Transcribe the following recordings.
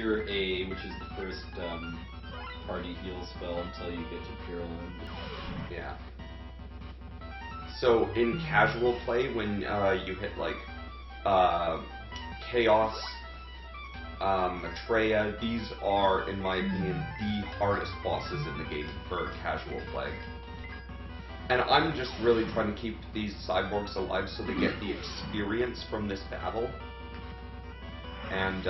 your A, which is the first party heal spell until you get to Purloin. Yeah. So in casual play, when you hit like Chaos, Maitreya, these are, in my opinion, the hardest bosses in the game for casual play. And I'm just really trying to keep these cyborgs alive so they get the experience from this battle. And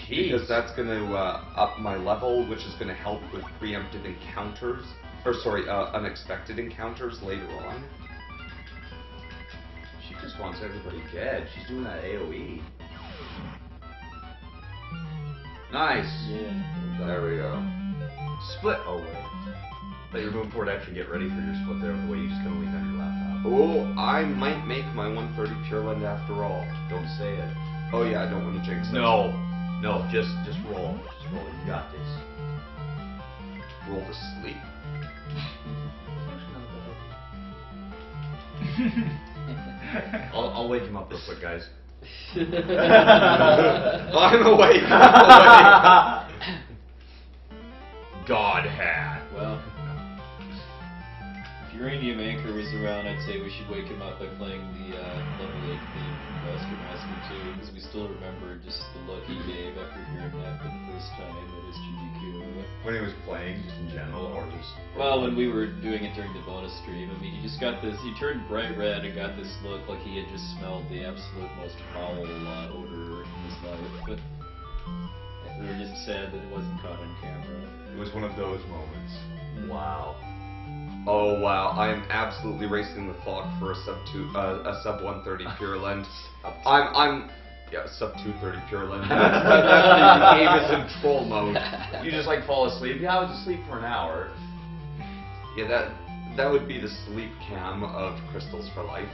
because that's going to up my level, which is going to help with preemptive encounters, or sorry, unexpected encounters later on. She just wants everybody dead. She's doing that AoE. Nice. Yeah. There we go. Split. Oh wait. Thought you were moving forward to actually get ready for your split there. The way you just kind of leaned on your laptop. Oh, I might make my 130 Pure Land after all. Don't say it. Oh yeah, I don't want to jinx it. No. No. Just roll. Just roll. You got this. Roll to sleep. I'll wake him up real quick, guys. I'm awake. God hat. Well, if Uranium Anchor was around, I'd say we should wake him up by playing the level 8 theme from Buster Master 2, because we still remember just the look he gave after hearing that for the first time at his GDQ. When he was playing, just in general, or just... Well, when we were doing it during the bonus stream, I mean, he just got this, he turned bright red and got this look like he had just smelled the absolute most foul odor in his life. But we were just sad that it wasn't caught on camera. It was one of those moments. Wow. Oh wow, I am absolutely racing the clock for a sub 130 Pure Land. Yeah, sub 230 Pure Land. The game is in troll mode. You just like fall asleep? Yeah, I was asleep for an hour. Yeah, that would be the sleep cam of Crystals for Life.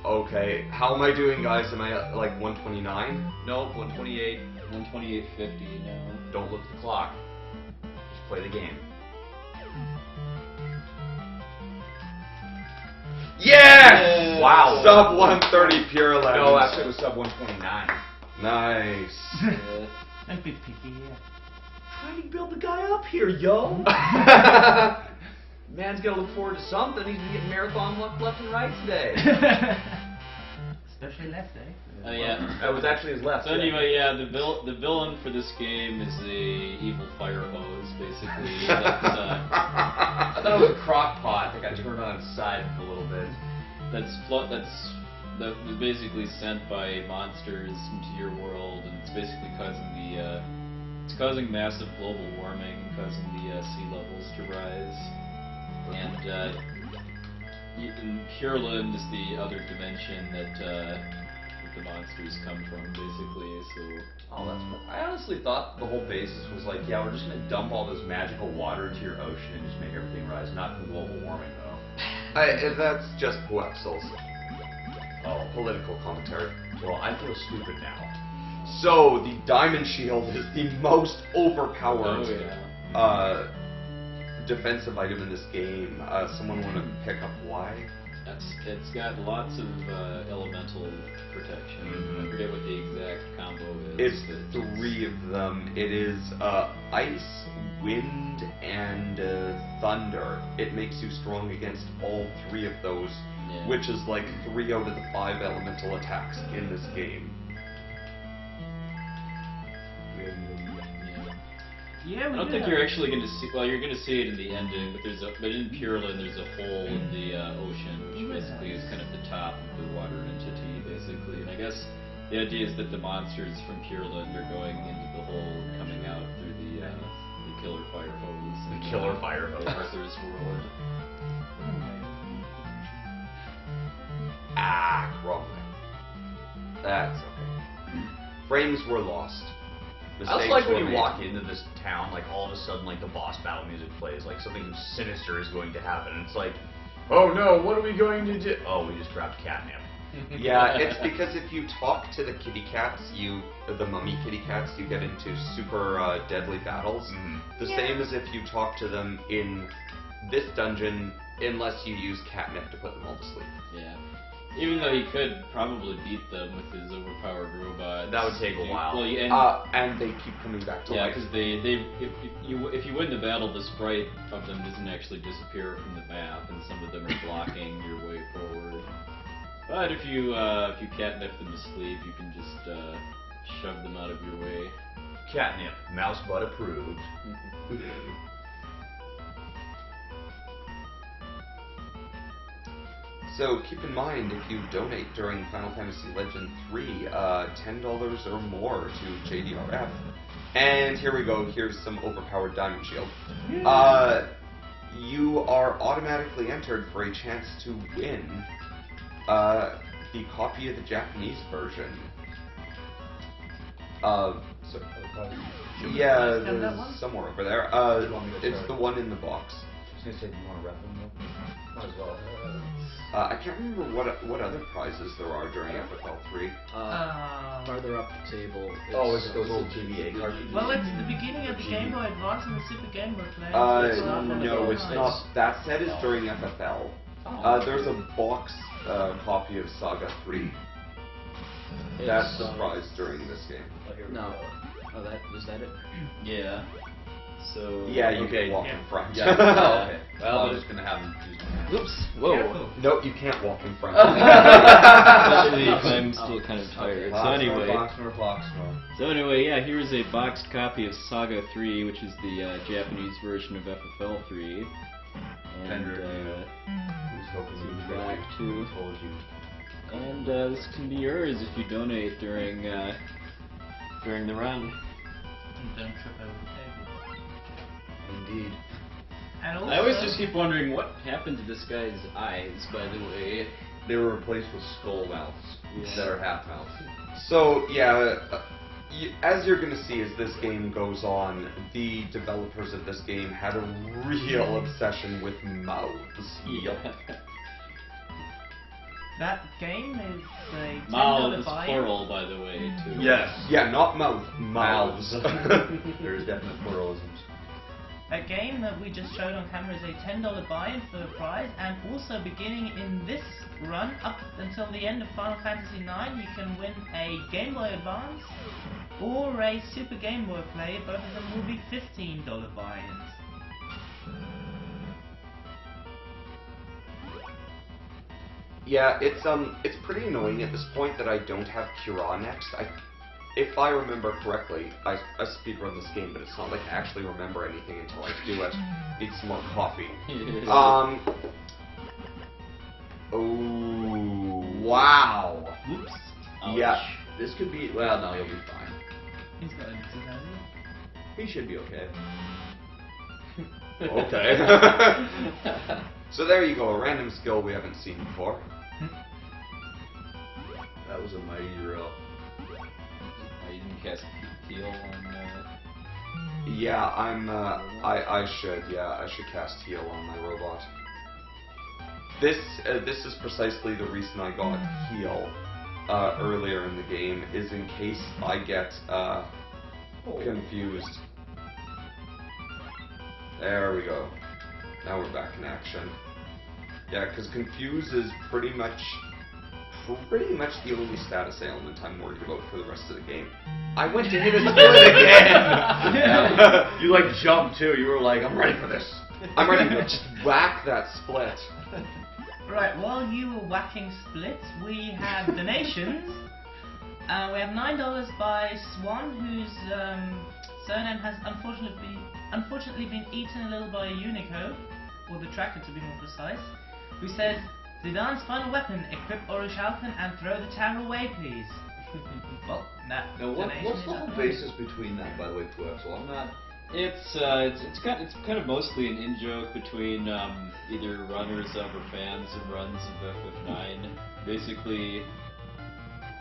Okay, how am I doing, guys? Am I at like 129? Nope, 128. 128.50 now. Don't look at the clock. Just play the game. Yes! Wow. Sub 130 Pure Land. No, actually it was sub 129. Nice. A bit picky, yeah. Trying to build the guy up here, yo. Man's gotta look forward to something. He's been getting marathon left and right today. Especially left, eh? Oh yeah. That was actually his left. So anyway, yeah, the villain for this game is a evil fire hose, basically. That's, I thought it was a crock pot that got turned on its side a little bit. that was basically sent by monsters into your world, and it's basically causing massive global warming, causing the sea levels to rise, and Pure Land is the other dimension that the monsters come from, basically. So. Oh, that's cool. I honestly thought the whole basis was like, yeah, we're just gonna dump all this magical water into your ocean and just make everything rise. Not from global warming, though. That's just Poepsils. Oh, Political commentary. well, I feel stupid now. So, the Diamond Shield is the most overpowered defensive item in this game. Someone want to pick up why? It's got lots of elemental protection. I forget what the exact combo is. It's 3 of them. It is ice, wind, and thunder. It makes you strong against all 3 of those, which is like 3 out of the 5 elemental attacks in this game. Yeah, I don't think you're actually going to see. Well, you're going to see it in the ending, but in Pure Land there's a hole in the ocean, which basically is kind of the top of the water entity, basically. And I guess the idea is that the monsters from Pure Land are going into the hole and coming out through the killer fire hose. The killer fire hose. Arthur's world. Ah, wrong way. That's okay. Frames were lost. I also Mistakes like when were you made. walk into this town, like all of a sudden, like the boss battle music plays, like something sinister is going to happen, and it's like, oh no, what are we going to do? Oh, we just dropped catnip. Yeah, it's because if you talk to the kitty cats, the mummy kitty cats, you get into super deadly battles. The same as if you talk to them in this dungeon, unless you use catnip to put them all to sleep. Yeah. Even though he could probably beat them with his overpowered robot. That would take a while. Well, and they keep coming back to yeah, life. because if you win the battle, the sprite of them doesn't actually disappear from the map, and some of them are blocking your way forward. But if you catnip them to sleep, you can just shove them out of your way. Catnip, mouse butt approved. So keep in mind, if you donate during Final Fantasy Legend 3, $10 or more to JDRF. And here we go, here's some overpowered Diamond Shield. You are automatically entered for a chance to win the copy of the Japanese version. Yeah, there's somewhere over there. It's the one in the box. I was gonna say, do you want to rep them though? Might as well. I can't remember what other prizes there are during FFL 3. Farther up the table. It's those little GBA cartridges. Well, it's the beginning of the Game Boy Advance and the Super Game Boy Play. No, it's not. That set is during FFL. There's a box copy of Saga 3. That's the prize during this game. No. Oh, is that it? Yeah. So. Yeah, you can walk in front. Yeah. Oh, okay. Well, I'm just gonna have them use my Oops. Whoa. Nope, you can't walk in front. Especially if I'm still kind of tired. So anyway, yeah, here's a boxed copy of Saga 3, which is the Japanese version of FFL 3. And back to. And this can be yours if you donate during the run. And don't trip over the table. Indeed. And also, I always just keep wondering what happened to this guy's eyes, by the way. They were replaced with skull mouths that are half mouths. So, yeah, as you're going to see as this game goes on, the developers of this game had a real obsession with mouths. Yep. that game is a $10 Mouth is buy-in. plural, by the way, too. Yes. Yeah, not mouth, mouths. There's definite pluralisms. A game that we just showed on camera is a $10 buy-in for the prize, and also beginning in this run up until the end of Final Fantasy IX, you can win a Game Boy Advance or a Super Game Boy Play. Both of them will be $15 buy-ins. Yeah, it's pretty annoying at this point that I don't have Kira next. If I remember correctly, I speedrun this game, but it's not like I actually remember anything until I do it. Need some more coffee. Oh, wow. Whoops. Yeah. This could be. Well, no, you'll be fine. He's got empty, hasn't He should be okay. Okay. So there you go, a random skill we haven't seen before. That was a mighty drill. You didn't cast heal on. Yeah, I should cast heal on my robot. This is precisely the reason I got heal earlier in the game, is in case I get confused. There we go. Now we're back in action. Yeah, because confuse is pretty much the only status ailment I'm worried about for the rest of the game. I went to hit a split again! You like jumped too. You were like, I'm ready for this. I'm ready to just whack that split. Right, while you were whacking splits, we have donations. We have $9 by Swan, whose surname has unfortunately been eaten a little by a Unicode, or the tracker to be more precise, who says, Zidane's final weapon, equip Orichalcon and throw the tower away, please. Well, that Now, donation what's is the whole up. basis between that, by the way, Puexel? I'm not. It's kind of mostly an in-joke between either runners of or fans of runs of FF9. Basically,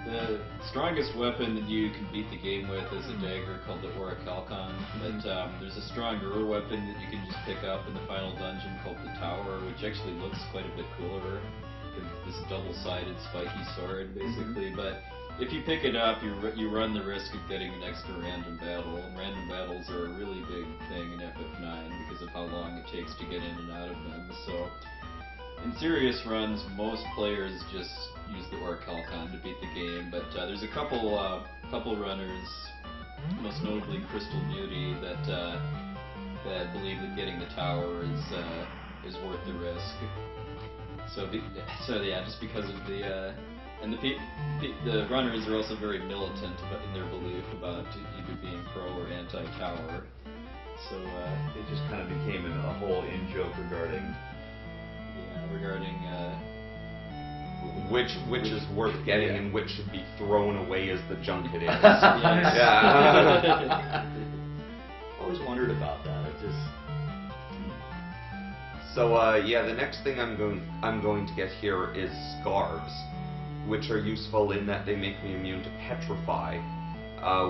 the strongest weapon that you can beat the game with is a dagger called the Orichalcon, but there's a stronger weapon that you can just pick up in the final dungeon called the Tower, which actually looks quite a bit cooler. This double-sided spiky sword, basically, but if you pick it up, you run the risk of getting an extra random battle, and random battles are a really big thing in FF9 because of how long it takes to get in and out of them. So in serious runs, most players just use the Orichalcon to beat the game, but there's a couple runners, most notably Crystal Beauty, that believe that getting the tower is worth the risk. So yeah, just because of the and the runners are also very militant in their belief about either being pro or anti-tower. So it just kind of became a whole in-joke regarding which is worth getting and which should be thrown away as the junk it is. Yeah. Always wondered about that. It just. So yeah, the next thing I'm going to get here is scarves, which are useful in that they make me immune to petrify,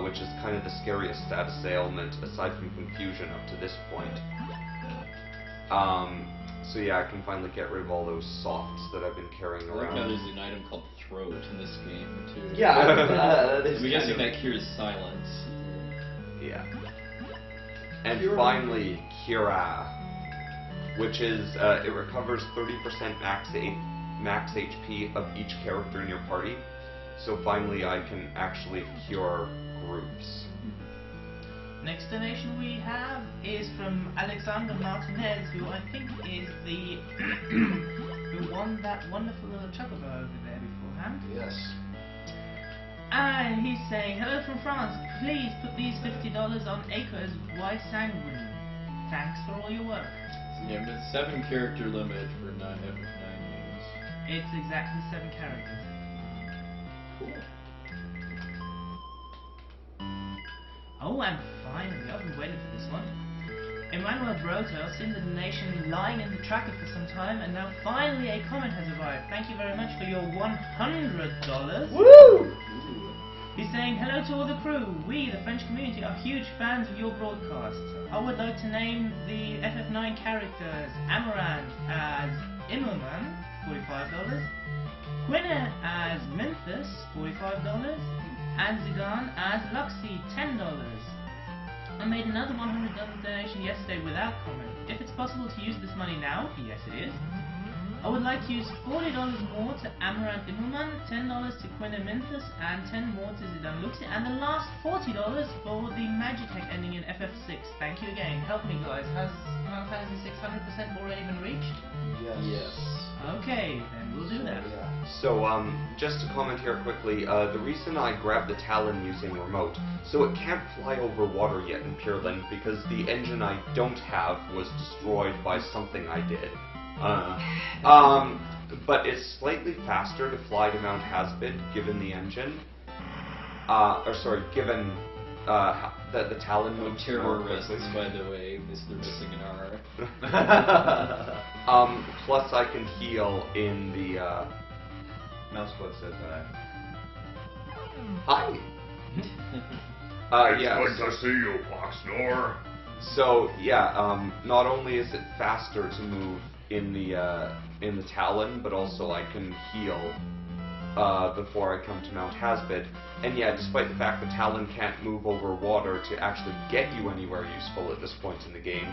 which is kind of the scariest status ailment aside from confusion up to this point. So yeah, I can finally get rid of all those softs that I've been carrying I like around. how there's an item called Throat in this game too. Yeah, I'm guessing that cures silence. Yeah. And finally, Kira, which is it recovers 30% max HP of each character in your party. So finally, I can actually cure groups. Next donation we have is from Alexander Martinez, who I think is the who won that wonderful little chocobo over there beforehand. Yes. And he's saying, hello from France, please put these $50 on Acres Why Sanguine. Thanks for all your work. Yeah, but 7 character limit for 9 names. It's exactly 7 characters. Cool. Oh, and finally, I've been waiting for this one. Emmanuel Brotos in the donation lying in the tracker for some time, and now finally a comment has arrived. Thank you very much for your $100. Woo! He's saying, hello to all the crew. We, the French community, are huge fans of your broadcast. I would like to name the FF9 characters Amaranth as Immelman, $45, Quina as Memphis, $45, and Zidane as Luxie, $10. I made another $100 donation yesterday without comment. If it's possible to use this money now, yes it is. I would like to use $40 more to Amaranth Immelman, $10 to Quina Memphis, and 10 more to Zidane Luxie, and the last $40 for the Magitech ending in FF6. Thank you again. Help me guys. Has Final Fantasy 600% already been reached? Yes. Okay, then we'll do that. Yeah. So, just to comment here quickly, the reason I grabbed the Talon using remote, so it can't fly over water yet in Pure Land because the engine I don't have was destroyed by something I did. But it's slightly faster to fly to Mount Hasbid given the engine. Given that the Talon moves more quickly. Terrorists, by the way, they're missing an R. Plus I can heal in the, Mouseflood says hi. Hi! Yeah. Good to see you, Poxnor. So, yeah, not only is it faster to move in the Talon, but also I can heal before I come to Mount Hasbid. And yeah, despite the fact the Talon can't move over water to actually get you anywhere useful at this point in the game,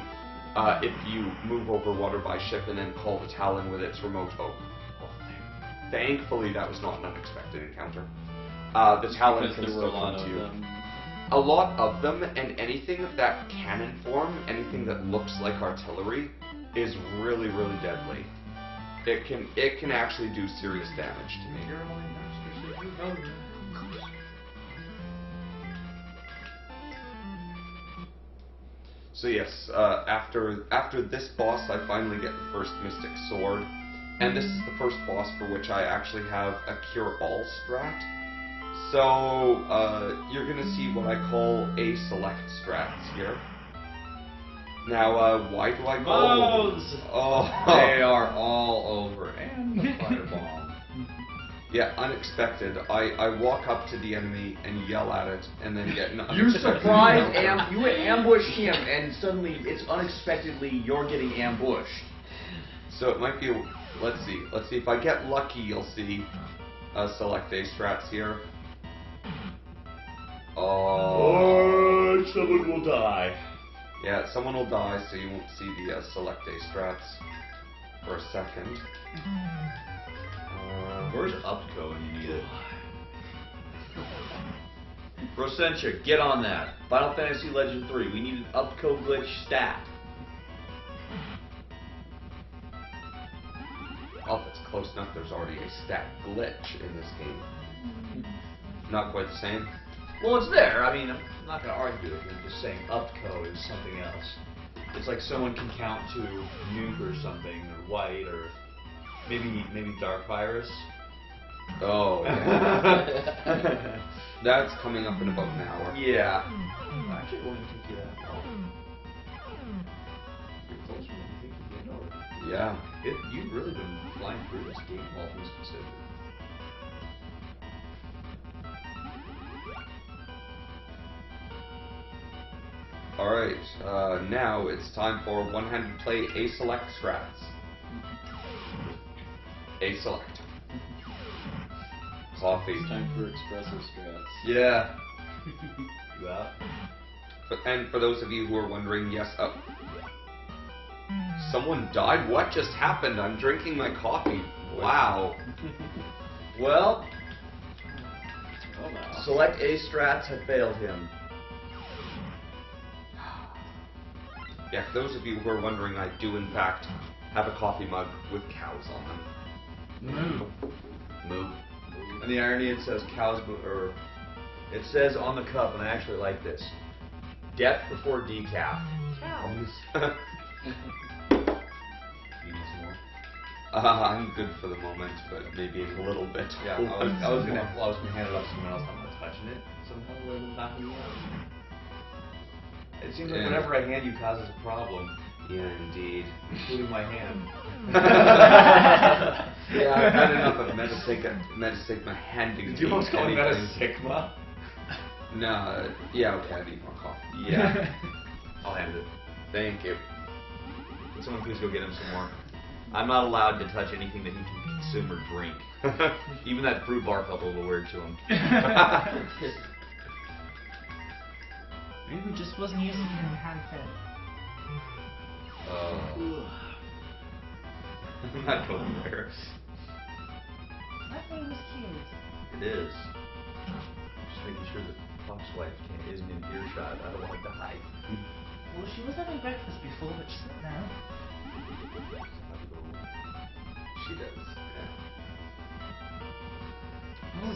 if you move over water by ship and then call the Talon with its remote thankfully that was not an unexpected encounter. The Talon can still come to you. A lot of them, and anything of that cannon form, anything that looks like artillery, is really, really deadly. It can actually do serious damage to me. So yes, after this boss, I finally get the first Mystic Sword, and this is the first boss for which I actually have a Cure All strat. So, you're gonna see what I call a select strats here. Now, why do I call Bows! Oh, They are all over. And the firebomb. yeah, unexpected. I walk up to the enemy and yell at it, and then get an You unexpected surprise encounter. you ambush him, and suddenly it's unexpectedly you're getting ambushed. So it might be. Let's see if I get lucky. You'll see select a strats here. Or someone will die. Yeah, someone will die, so you won't see the select a strats. for a second. Where's Upco when you need it? Rosentia, get on that. Final Fantasy Legend 3. We need an Upco glitch stat. Oh, that's close enough. There's already a stat glitch in this game. Not quite the same. Well, it's there. I mean, I'm not going to argue it. I'm just saying Upco is something else. It's like someone can count to Nuke or something, or White, or maybe Dark Virus. Oh, yeah. That's coming up in about an hour. Yeah. Actually, it won't take you that long. You're closer than you think you get already. Yeah. You've really been flying through this game, all things considered. Alright, now it's time for one-handed play A-Select strats. A-Select. Coffee. It's time for espresso strats. Yeah. You out? And for those of you who are wondering, yes, someone died? What just happened? I'm drinking my coffee. Wow. Well, Oh no. select A strats have failed him. Yeah, for those of you who are wondering, I do in fact have a coffee mug with cows on them. Moo. And the irony, it says cows, or it says on the cup, and I actually like this. Depth before decaf. Cows. You need some more? I'm good for the moment, but maybe in a little bit. Yeah, I was gonna hand it off to someone else. I'm not touching it somehow. Rather than knocking me out. It seems like Yeah. whenever I hand you causes a problem, Yeah, indeed. including my hand. Yeah, I've had enough of Metasigma handing Did you me almost call me anything. Metasigma? No, yeah, okay, I need more coffee. Yeah. I'll hand it. Thank you. Can someone please go get him some more? I'm not allowed to touch anything that he can consume or drink. Even that fruit bar felt a little weird to him. Maybe just wasn't using your handful. I'm not going there. That thing was cute. It is. Just making sure that Fox Wife isn't in earshot. I don't want to die. Well, she was having breakfast before, but she's not now. She does, yeah.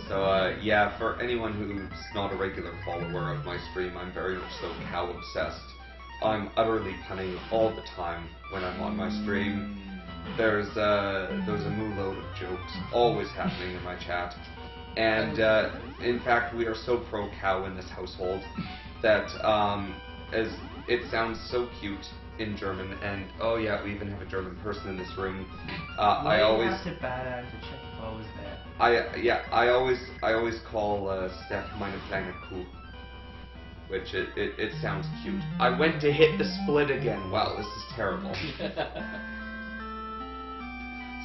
So, yeah, for anyone who's not a regular follower of my stream, I'm very much so cow obsessed. I'm utterly punning all the time when I'm on my stream. There's a moo load of jokes always happening in my chat. And, in fact, we are so pro-cow in this household that, as it sounds so cute in German, and oh yeah, we even have a German person in this room. I always have to bow down to check if I was there. I always call Steph meine kleine Kuh, which it sounds cute. I went to hit the split again. Wow, this is terrible.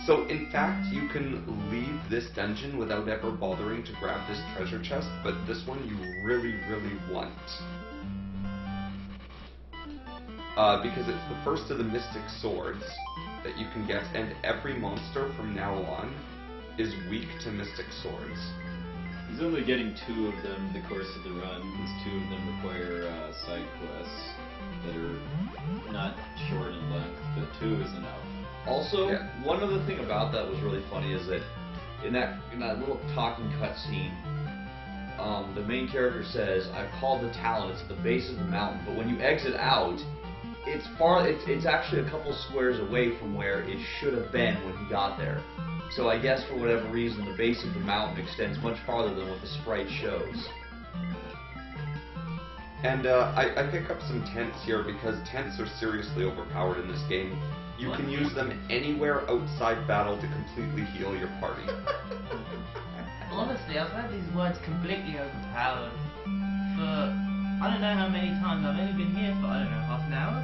So in fact, you can leave this dungeon without ever bothering to grab this treasure chest, but this one you really, really want. Because it's the first of the Mystic Swords that you can get, and every monster from now on is weak to Mystic Swords. He's only getting 2 of them in the course of the run, because 2 of them require side quests that are not short in length, but 2 is enough. Also, Yeah. one other thing about that was really funny is that in that little talking cutscene, the main character says, "I've called the Talon. It's at the base of the mountain." But when you exit out, it's far. It's actually a couple squares away from where it should have been when he got there. So I guess for whatever reason, the base of the mountain extends much farther than what the sprite shows. And I pick up some tents here because tents are seriously overpowered in this game. You can use them anywhere outside battle to completely heal your party. Honestly, I've heard these words completely overpowered. But I don't know how many times. I've only been here for, I don't know, half an hour?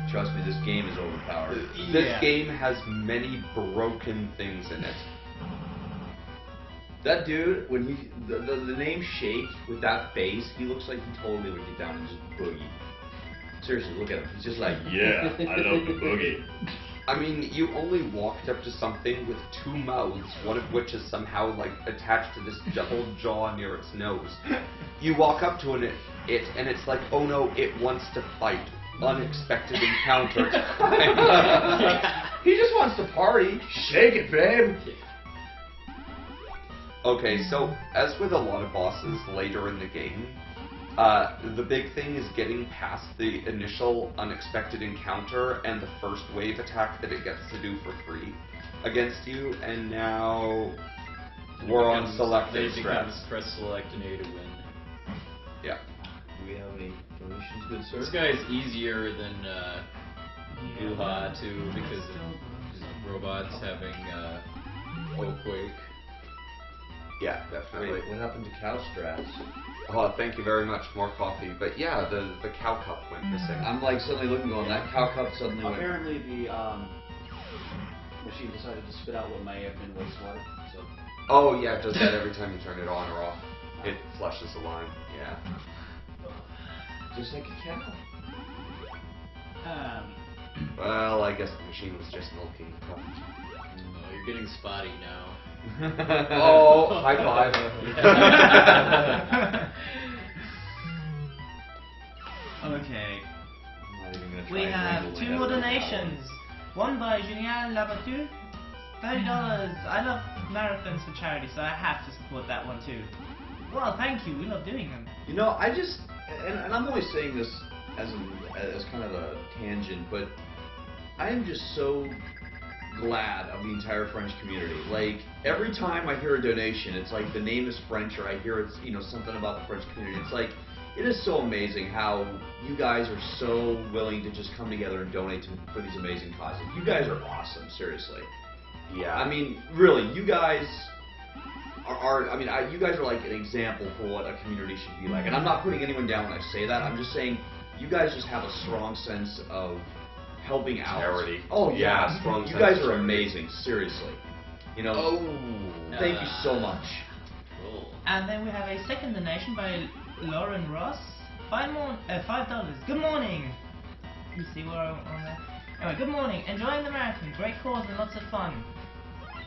Trust me, this game is overpowered. This Yeah. game has many broken things in it. That dude, when he the name Shake with that face, he looks like he totally would get down and just boogie. Seriously, look at him. He's just like, Yeah, I love the boogie. I mean, you only walked up to something with two mouths, one of which is somehow like attached to this double jaw near its nose. You walk up to it and it's like, oh no, it wants to fight. Unexpected encounter time. He just wants to party. Shake it, babe. Okay, so as with a lot of bosses later in the game, the big thing is getting past the initial unexpected encounter and the first wave attack that it gets to do for free against you, and now we're on selected strats. Press select and A to win. Yeah. Do we have any donations, good sir? This guy is easier than Uha too, because of robots having Oakquake. Yeah, definitely. Wait, what happened to cow strats? Oh, thank you very much. More coffee. But yeah, the cow cup went missing. I'm like suddenly looking, going, that cow cup suddenly went. Apparently, the machine decided to spit out what may have been wastewater. So. Oh yeah, it does that every time you turn it on or off. It flushes the line. Yeah. Just like a cow. Well, I guess the machine was just milking the cup. Oh, you're getting spotty now. Oh, high five. Okay. I'm not even gonna try We and have wrangle two it out more of the donations. One by Julien Labattu, $30. I love marathons for charity, so I have to support that one too. Well, thank you. We love doing them. You know, I just, and I'm only saying this as kind of a tangent, but I am just so glad of the entire French community. Like, every time I hear a donation, it's like the name is French, or I hear it's, you know, something about the French community. It's like, it is so amazing how you guys are so willing to just come together and donate for these amazing causes. You guys are awesome, seriously. Yeah. I mean, really, you guys you guys are like an example for what a community should be like. And I'm not putting anyone down when I say that. I'm just saying you guys just have a strong sense of helping out. Charity. Oh yeah, Yeah, strong you sense guys of are charity. amazing, seriously. You know. Oh. Thank you so much. Cool. And then we have a second donation by Lauren Ross. $5. Good morning. You see where I'm on there? Anyway, good morning. Enjoying the marathon. Great cause and lots of fun.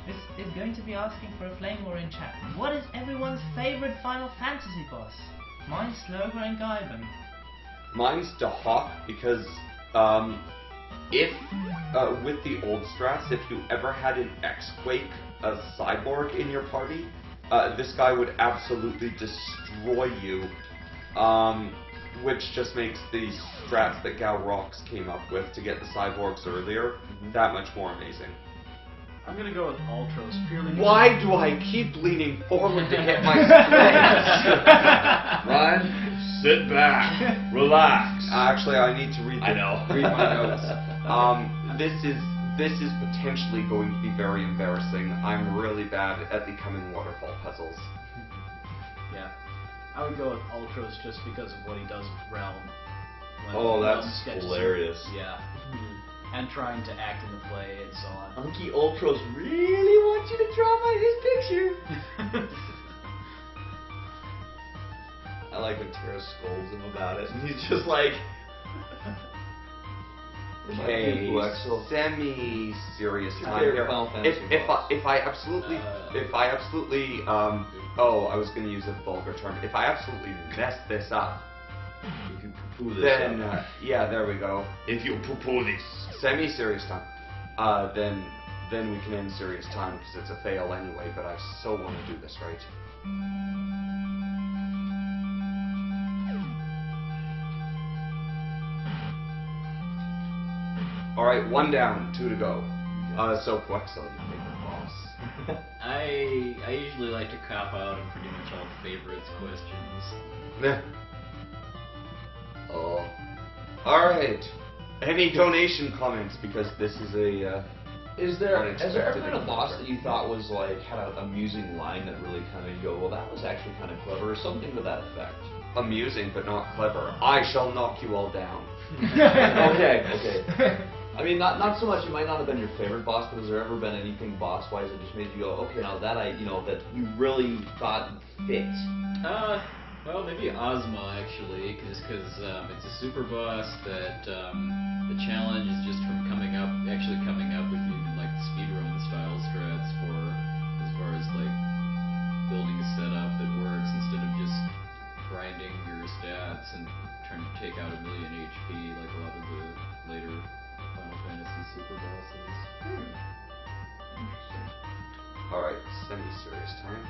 This is going to be asking for a flame war in chat. What is everyone's favorite Final Fantasy boss? Mine's Sloga and Gaiden. Mine's Dahak because if with the old strats, if you ever had an X-Quake, a cyborg in your party, this guy would absolutely destroy you. Which just makes the strats that Gal Rocks came up with to get the cyborgs earlier that much more amazing. I'm gonna go with Ultros purely. Why do I keep leaning forward to hit my strats? Ryan, sit back, relax. Actually, I need to read. I know. Read my notes. This is potentially going to be very embarrassing. I'm really bad at the coming waterfall puzzles. Yeah. I would go with Ultros just because of what he does with Realm. When Oh, Realm that's sketches hilarious. him. Yeah. And trying to act in the play and so on. Unky Ultros really want you to draw his picture. I like when Tara scolds him about it, and he's just like, Okay, semi-serious time favorite here. Final Fantasy If I absolutely, I was going to use a vulgar term. If I absolutely mess this up, if you poo-poo this then up. yeah, there we go. If you poo-poo this. Semi-serious time. Then we can end serious time because it's a fail anyway. But I so want to do this right. All right, 1 down, 2 to go. So Quexel, your favorite boss. I usually like to cop out on pretty much all favorites questions. Meh. Oh. Alright. Any donation comments? Because this is a, Has there ever unexpected been a boss encounter. that you thought was like had an amusing line that really kind of you go, well, that was actually kind of clever, or something to that effect? amusing but not clever. I shall knock you all down. Okay. I mean, not so much. It might not have been your favorite boss, but has there ever been anything boss-wise that just made you go, okay, now that that you really thought fit? Well, maybe Ozma actually, because it's a super boss that the challenge is just from coming up with even like speedrun style strats for as far as like building a setup that works instead of just grinding your stats and trying to take out 1 million HP like a lot of the later Final Fantasy super bosses. Interesting. Alright, semi-serious time.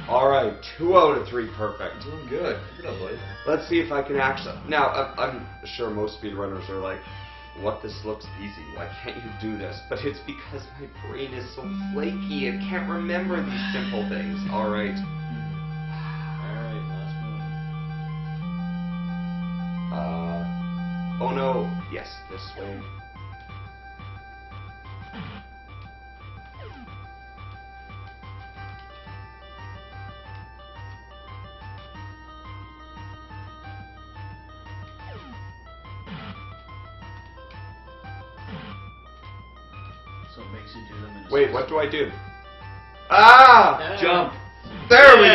Alright, 2 out of 3 perfect. Doing good. Good up, buddy. Let's see if I can actually... Now, I'm sure most speedrunners are like, what, this looks easy, why can't you do this? But it's because my brain is so flaky and can't remember these simple things. Alright. Alright, last one. Oh no, yes, this way. So it makes you do them in a Wait, what do I do? Ah! Jump. There we go!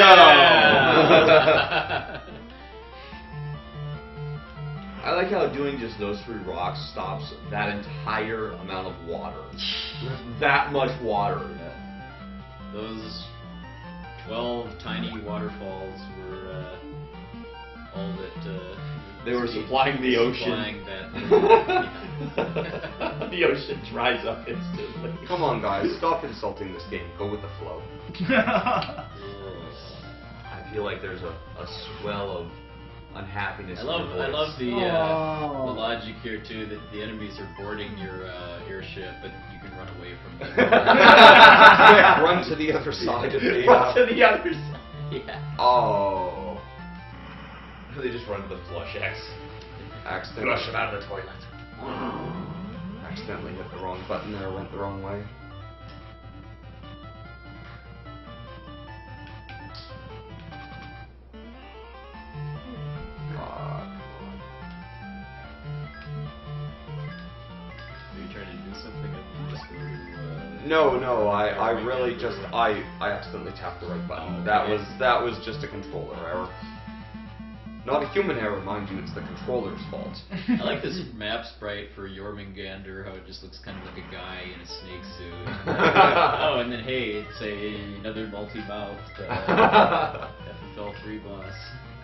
I like how doing just those 3 rocks stops that entire amount of water. That much water. Those 12 tiny waterfalls were all that They were supplying the ocean. supplying that. The ocean dries up instantly. Come on, guys, stop insulting this game. Go with the flow. I feel like there's a swell of unhappiness. I love in your voice. the logic here too that the enemies are boarding your airship, but you can run away from them. Yeah, run to the other side of the... Run to the other side. Yeah. Oh. They just run to the flush X. Accidentally. Flush him out of the toilet. Accidentally hit the wrong button there, went the wrong way. Are you trying to do something? No, I really just I accidentally tapped the right button. Oh, That was just a controller error. Not a human error, mind you, it's the controller's fault. I like this map sprite for Jormungandr, how it just looks kind of like a guy in a snake suit. Oh, and then hey, it's another multi-mouthed FFL 3 boss.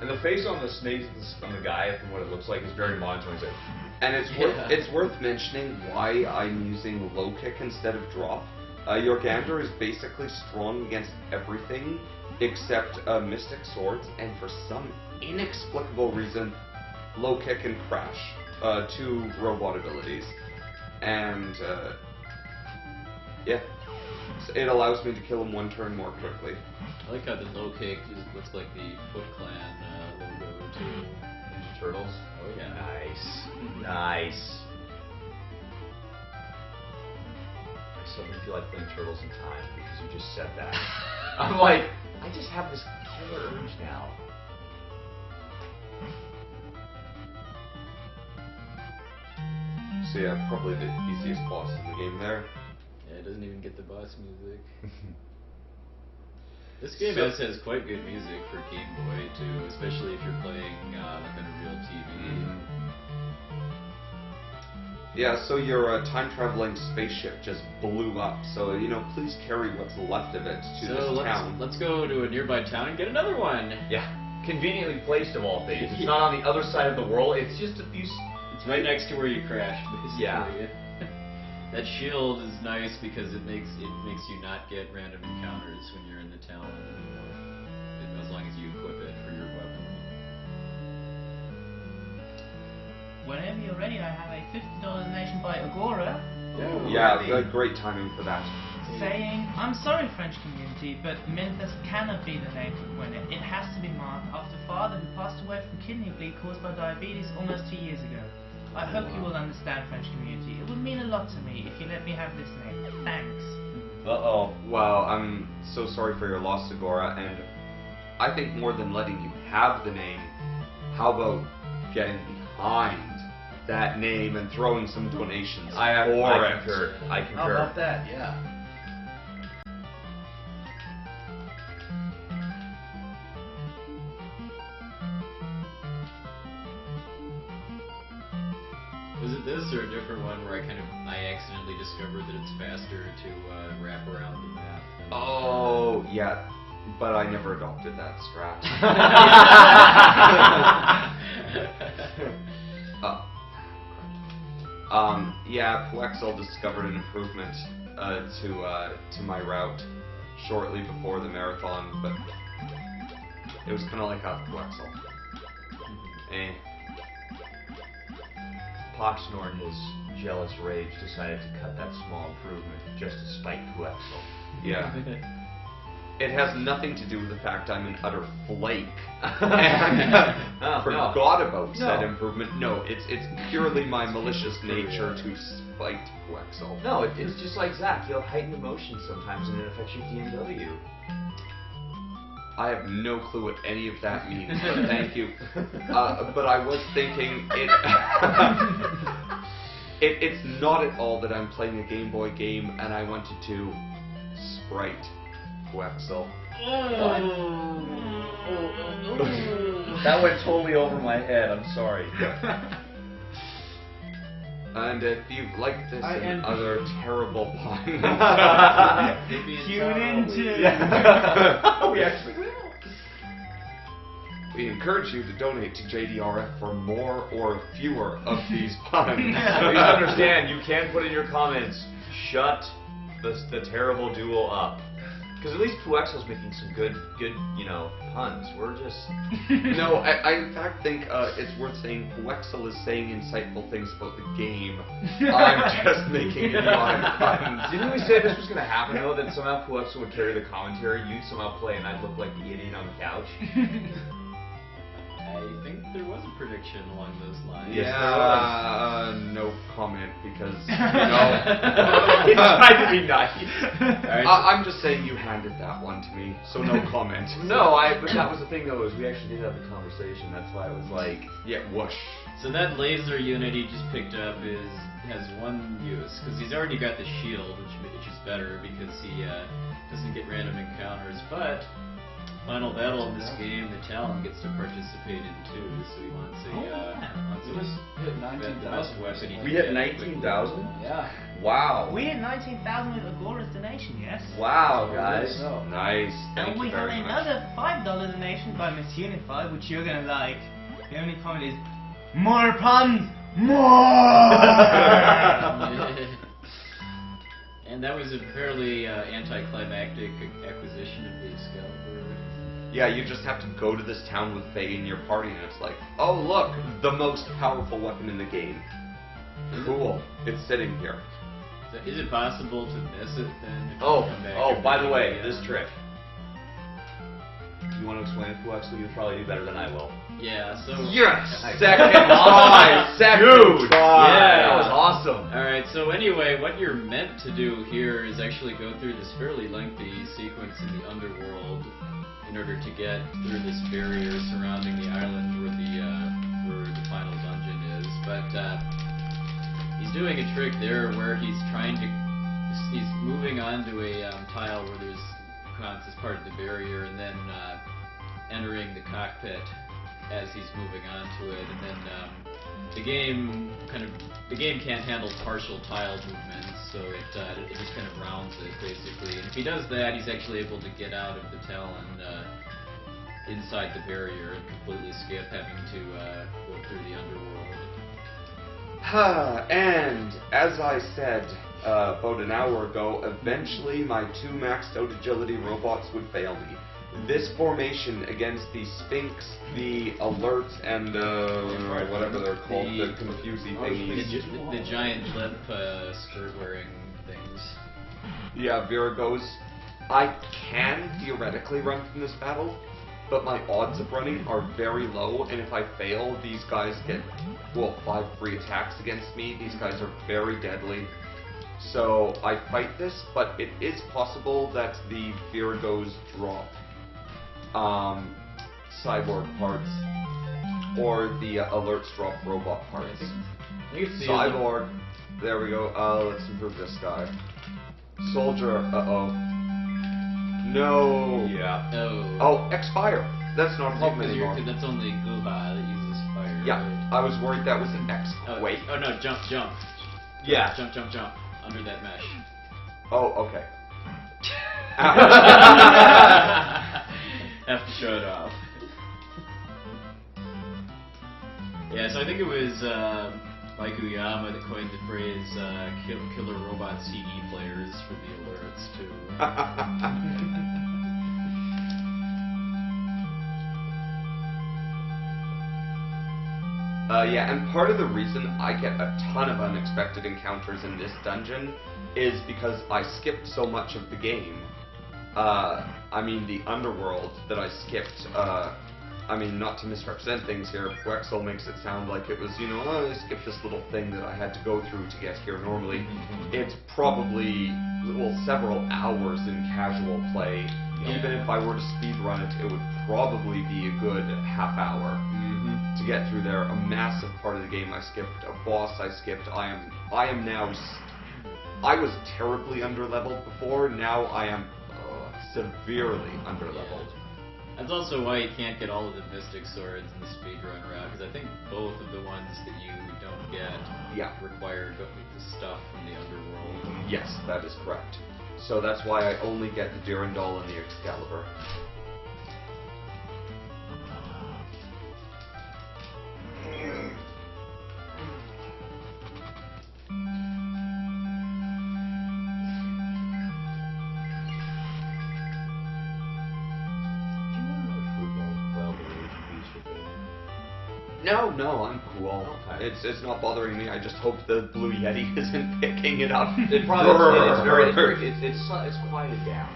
And the face on the snake, on the guy, from what it looks like, is very monotone. And it's worth mentioning why I'm using low kick instead of drop. Jormungandr is basically strong against everything except Mystic Swords, and for some inexplicable reason, low kick and crash, 2 robot abilities. And yeah, so it allows me to kill him 1 turn more quickly. I like how the low kick looks like the Foot Clan logo too. Ninja Turtles. Oh yeah. Nice. Nice. I suddenly feel like playing Turtles in Time because you just said that. I'm like, I just have this killer urge now. So yeah, probably the easiest boss in the game there. Yeah, it doesn't even get the boss music. This game has quite good music for Game Boy too, especially if you're playing like on a real TV. Yeah, so your time-traveling spaceship just blew up, so, please carry what's left of it to this town. Let's go to a nearby town and get another one. Yeah. Conveniently placed of all things. It's not on the other side of the world, it's just a few... It's right next to where you crashed, basically. Yeah. That shield is nice because it makes you not get random encounters when you're in the town anymore, as long as you equip it for your weapon. Whenever you're ready, I have a $50 donation by Agora Yeah, great timing for that. saying, I'm sorry, French community, but Memphis cannot be the name for the winner. It has to be Mark, after father who passed away from kidney bleed caused by diabetes almost 2 years ago. I hope you will understand, French community. It would mean a lot to me if you let me have this name. Thanks. Uh-oh. Well, I'm so sorry for your loss, Agora, and I think more than letting you have the name, how about getting behind that name and throwing some donations for I it? concur. I How concur. about that? Yeah. Was it this or a different one where I accidentally discovered that it's faster to wrap around the map? Oh, yeah, but I never adopted that strat. Yeah, Puexel discovered an improvement to my route shortly before the marathon, but it was kind of like a Puexel. Poxnor, in his jealous rage, decided to cut that small improvement just to spite Puexel. Yeah. It has nothing to do with the fact I'm an utter flake and forgot about said improvement. No, it's purely my malicious nature to spite Puexel. No, it's just like Zach. You have heightened emotions sometimes, and it affects your DMW. I have no clue what any of that means, but thank you. But I was thinking it's not at all that I'm playing a Game Boy game and I wanted to sprite Puexel. That went totally over my head. I'm sorry. And if you like this and other terrible puns, Tune into. We actually will. we encourage you to donate to JDRF for more or fewer of these puns. Please understand, you can put in your comments, shut the terrible duo up. Because at least Puexel's making some good, puns. We're just... No, I in fact think it's worth saying Puexel is saying insightful things about the game. I'm just making idiotic puns. Didn't we say this was going to happen, though? That somehow Puexel would carry the commentary, you'd somehow play, and I'd look like the idiot on the couch? I think there was a prediction along those lines. Yeah, no comment because, He's trying to be nice. Alright, I'm just saying you handed that one to me, so no comment. No, but that was the thing, though, is we actually did have the conversation. That's why I was like... Yeah, whoosh. so that laser unit he just picked up has one use, because he's already got the shield, which is better because he doesn't get random encounters, but final battle in this game, the Talon gets to participate in too, so he wants It was hit the best 19,000. weapon he can We hit get. 19,000? Yeah. Wow. We hit 19,000 with Agora's donation, yes? Wow, guys. So. Nice. Thank And you we have very much. another $5 donation by Miss Unify, which you're gonna like. The only comment is, more puns! More! And that was a fairly anticlimactic acquisition of the Excalibur. Yeah, you just have to go to this town with Faye in your party, and it's like, oh look, the most powerful weapon in the game. Cool. It's sitting here. So is it possible to miss it then? if you Oh, come back oh, and by the do way, the, this trick. You want to explain it to Puexel? You'll probably do better than I will. Yeah, so... Yes! Nice. Second try! Second Dude! try! Yeah, that was awesome. Alright, so anyway, what you're meant to do here is actually go through this fairly lengthy sequence in the underworld in order to get through this barrier surrounding the island where the final dungeon is. But he's doing a trick there where he's moving onto a tile where there's counts as part of the barrier, and then entering the cockpit as he's moving onto it, and then the game can't handle partial tile movements, so it just kind of rounds it basically. And if he does that, he's actually able to get out of the Talon inside the barrier and completely skip having to go through the underworld. And as I said about an hour ago, eventually my 2 maxed out agility robots would fail me. This formation against the Sphinx, the Alert, and whatever they're called, the confusing thingies. The giant lip skirt-wearing things. Yeah, Vera goes, I can theoretically run from this battle, but my odds of running are very low, and if I fail, these guys get, 5 free attacks against me. These guys are very deadly. So I fight this, but it is possible that the Viragos drop cyborg parts, or the alerts drop robot parts. You can see Cyborg, there we go. Let's improve this guy. Soldier, no. Yeah. Oh, expire. That's not a problem anymore. That's only Gooba that uses fire. Yeah, right? I was worried that was an X. Wait. Oh no, jump. Yeah. Jump. Under that mesh. Oh, okay. Have to show it off. Yeah, so I think it was Mike Uyama that coined the phrase killer robot CD players for the alerts too. Yeah, and part of the reason I get a ton of unexpected encounters in this dungeon is because I skipped so much of the game. I mean, the underworld that I skipped, I mean, not to misrepresent things here, Wexel makes it sound like it was, I skipped this little thing that I had to go through to get here normally. It's probably, several hours in casual play. Yeah. Even if I were to speedrun it, it would probably be a good half hour to get through there. A massive part of the game I skipped, a boss I skipped. I am now, I was terribly underleveled before, now I am severely underleveled. That's also why you can't get all of the Mystic Swords in the speedrun route, because I think both of the ones that you don't get require the stuff from the underworld. Yes, that is correct. So that's why I only get the Durandal and the Excalibur. No, I'm cool. Okay. It's not bothering me. I just hope the Blue Yeti isn't picking it up. It probably it's quieted down.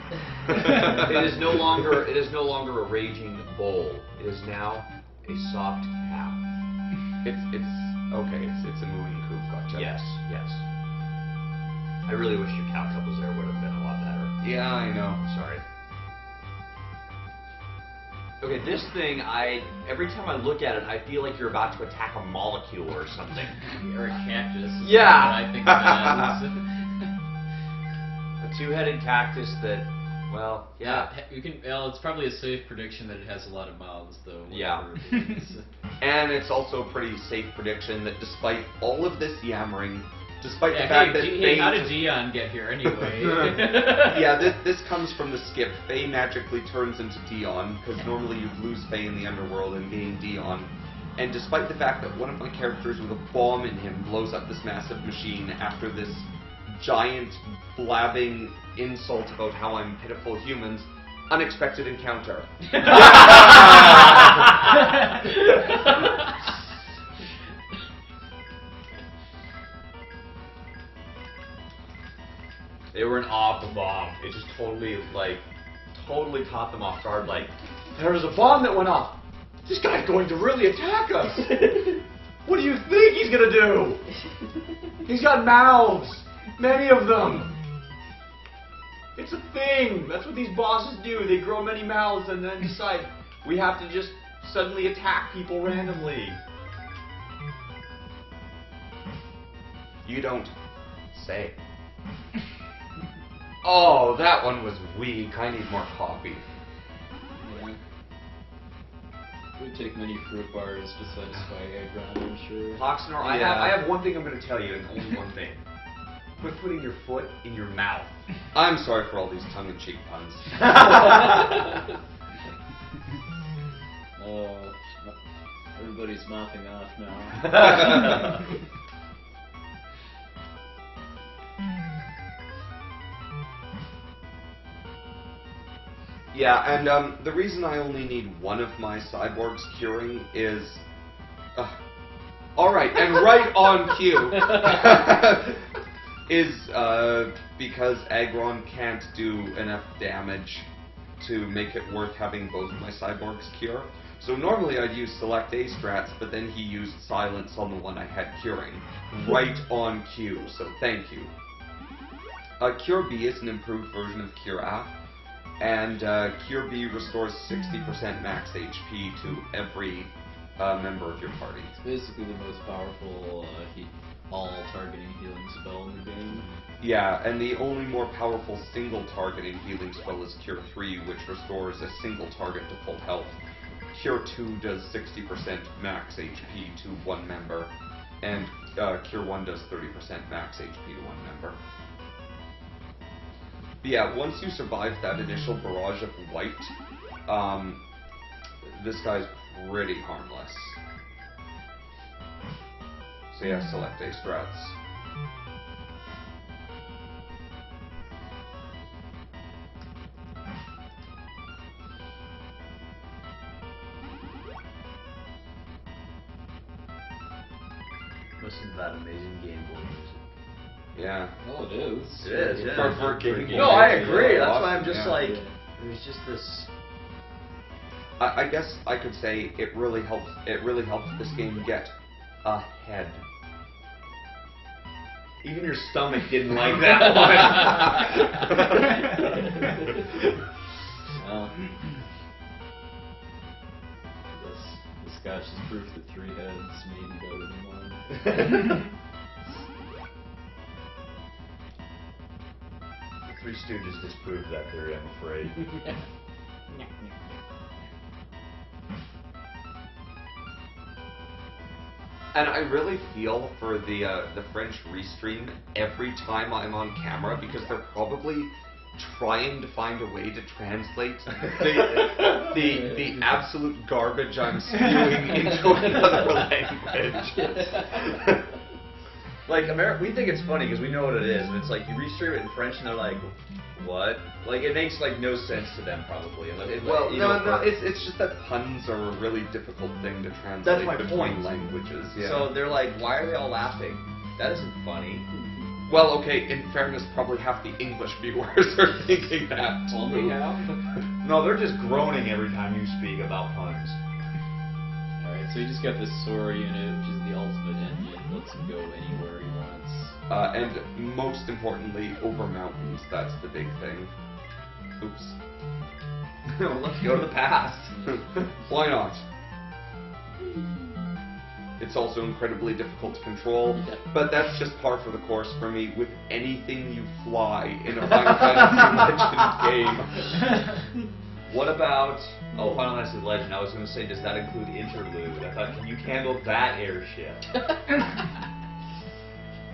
It is no longer a raging bowl. It is now a soft cow. It's okay. It's a moving coop. Gotcha. Yes. I really wish your cow cup was there. Would have been a lot better. Yeah, I know. Sorry. Okay, this thing, every time I look at it, I feel like you're about to attack a molecule or something. Or a cactus. Yeah. I think that is. A two-headed cactus that, well, yeah. You can. Well, it's probably a safe prediction that it has a lot of mouths, though. Yeah. whatever it is. And it's also a pretty safe prediction that despite all of this yammering, despite the Yeah, fact that hey, Faye how did Dion get here anyway? yeah, this comes from the skip. Faye magically turns into Dion, because normally you'd lose Faye in the underworld and gain Dion. And despite the fact that one of my characters with a bomb in him blows up this massive machine after this giant blabbing insult about how I'm pitiful humans, unexpected encounter. They were in awe of the bomb. It just totally caught them off guard. Like, there was a bomb that went off. This guy's going to really attack us. What do you think he's gonna do? He's got mouths, many of them. It's a thing. That's what these bosses do. They grow many mouths and then decide we have to just suddenly attack people randomly. You don't say. Oh, that one was weak. I need more coffee. Yeah. It would take many fruit bars to satisfy Agron, I'm sure. Hoxnor, Yeah. I have one thing I'm going to tell you, and only one thing. Quit putting your foot in your mouth. I'm sorry for all these tongue-in-cheek puns. Oh, everybody's mouthing off now. Yeah, and the reason I only need one of my cyborgs curing is... Alright, and right on cue is because Agron can't do enough damage to make it worth having both of my cyborgs cure. So normally I'd use select A strats, but then he used silence on the one I had curing. Right on cue, so thank you. Cure B is an improved version of Cure A, and Cure B restores 60% max HP to every member of your party. It's basically the most powerful all-targeting healing spell in the game. Yeah, and the only more powerful single targeting healing spell is Cure 3, which restores a single target to full health. Cure 2 does 60% max HP to one member, and Cure 1 does 30% max HP to one member. But yeah, once you survive that initial barrage of white, this guy's pretty harmless. So yeah, select A strats. Listen to that amazing Game Boy music. Yeah. Oh, it is. It is, yeah. For Game Boy. No, I agree. Yeah, That's why I'm just yeah. like, there's just this. I guess I could say it really helps. It really helped this game get ahead. Even your stomach didn't like that one. Well, this scotch is proof that 3 heads may be better than 1. The Three Stooges disproved that theory, I'm afraid. And I really feel for the French restream every time I'm on camera, because they're probably trying to find a way to translate the absolute garbage I'm spewing into another language. Like, we think it's funny because we know what it is, and it's like you restream it in French and they're like, what? Like, it makes like no sense to them probably. And Well, no, it's just that puns are a really difficult thing to translate my between point. languages. Yeah. So they're like, why are they all laughing? That isn't funny. Well, okay, in fairness, probably half the English viewers are thinking that. Only half? No, they're just groaning every time you speak about puns. Alright, so you just got this Sora unit, which is the ultimate engine. Lets him go anywhere he wants. And most importantly, over mountains. That's the big thing. Oops. Let's go to the past. Why not? It's also incredibly difficult to control, but that's just par for the course for me with anything you fly in a Final Fantasy Legend game. What about Final Fantasy Legend? I was going to say, does that include Interlude? I thought, can you handle that airship?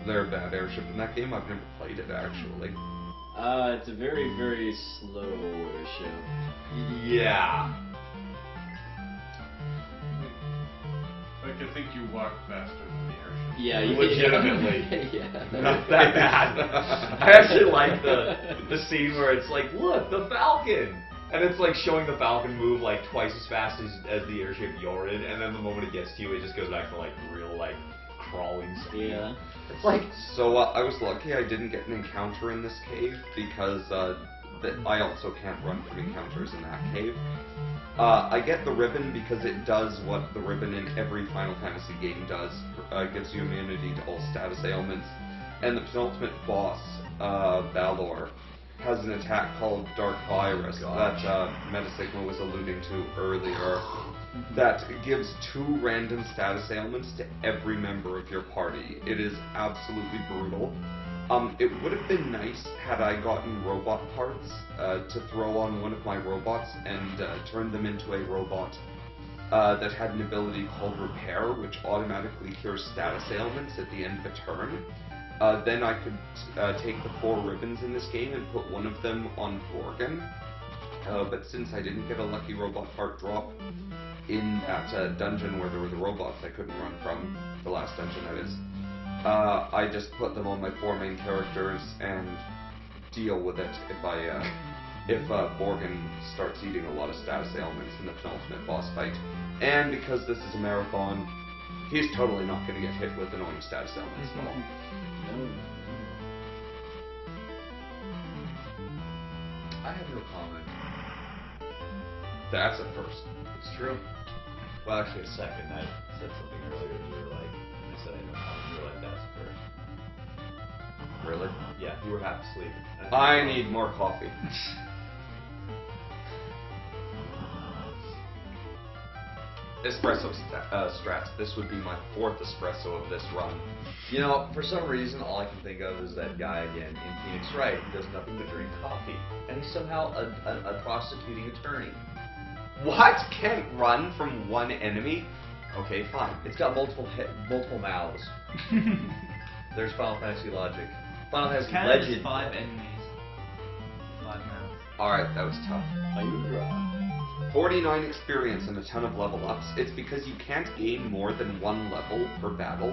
They're a bad airship in that game. I've never played it actually. It's a very, very slow airship. Yeah. Like, I think you walk faster than the airship. Yeah, Legitimately. Yeah. Not that bad. I actually like the scene where it's like, look, the Falcon! And it's like showing the Falcon move like twice as fast as the airship you're in, and then the moment it gets to you, it just goes back to like real like crawling speed. Yeah. It's like, so I was lucky I didn't get an encounter in this cave because I also can't run from encounters in that cave. I get the ribbon because it does what the ribbon in every Final Fantasy game does. Gives you immunity to all status ailments. And the penultimate boss, Balor, has an attack called Dark Virus that Metasigma was alluding to earlier. That gives 2 random status ailments to every member of your party. It is absolutely brutal. It would have been nice had I gotten robot parts to throw on one of my robots and turn them into a robot that had an ability called Repair, which automatically cures status ailments at the end of a turn. Then I could take the 4 ribbons in this game and put one of them on Borgin. But since I didn't get a lucky robot part drop in that dungeon where there were the robots I couldn't run from, the last dungeon that is, I just put them on my 4 main characters and deal with it if Borgin starts eating a lot of status ailments in the penultimate boss fight. And because this is a marathon, he's totally not going to get hit with annoying status ailments at all. I have no comment. That's a first. It's true. Well, actually, a second. I said something earlier, and you were like, I said I know how, and you were like, that's first. Really? Yeah, you were half asleep. I need more coffee. Espresso strats. This would be my 4th espresso of this run. You know, for some reason, all I can think of is that guy again in Phoenix Wright who does nothing but drink coffee, and he's somehow a prosecuting attorney. What? Can't run from one enemy? Okay, fine. It's got multiple mouths. There's Final Fantasy logic. Final Fantasy Canada's Legend. 5 enemies. 5 mouths. Alright, that was tough. Ayudra. 49 experience and a ton of level ups. It's because you can't gain more than 1 level per battle,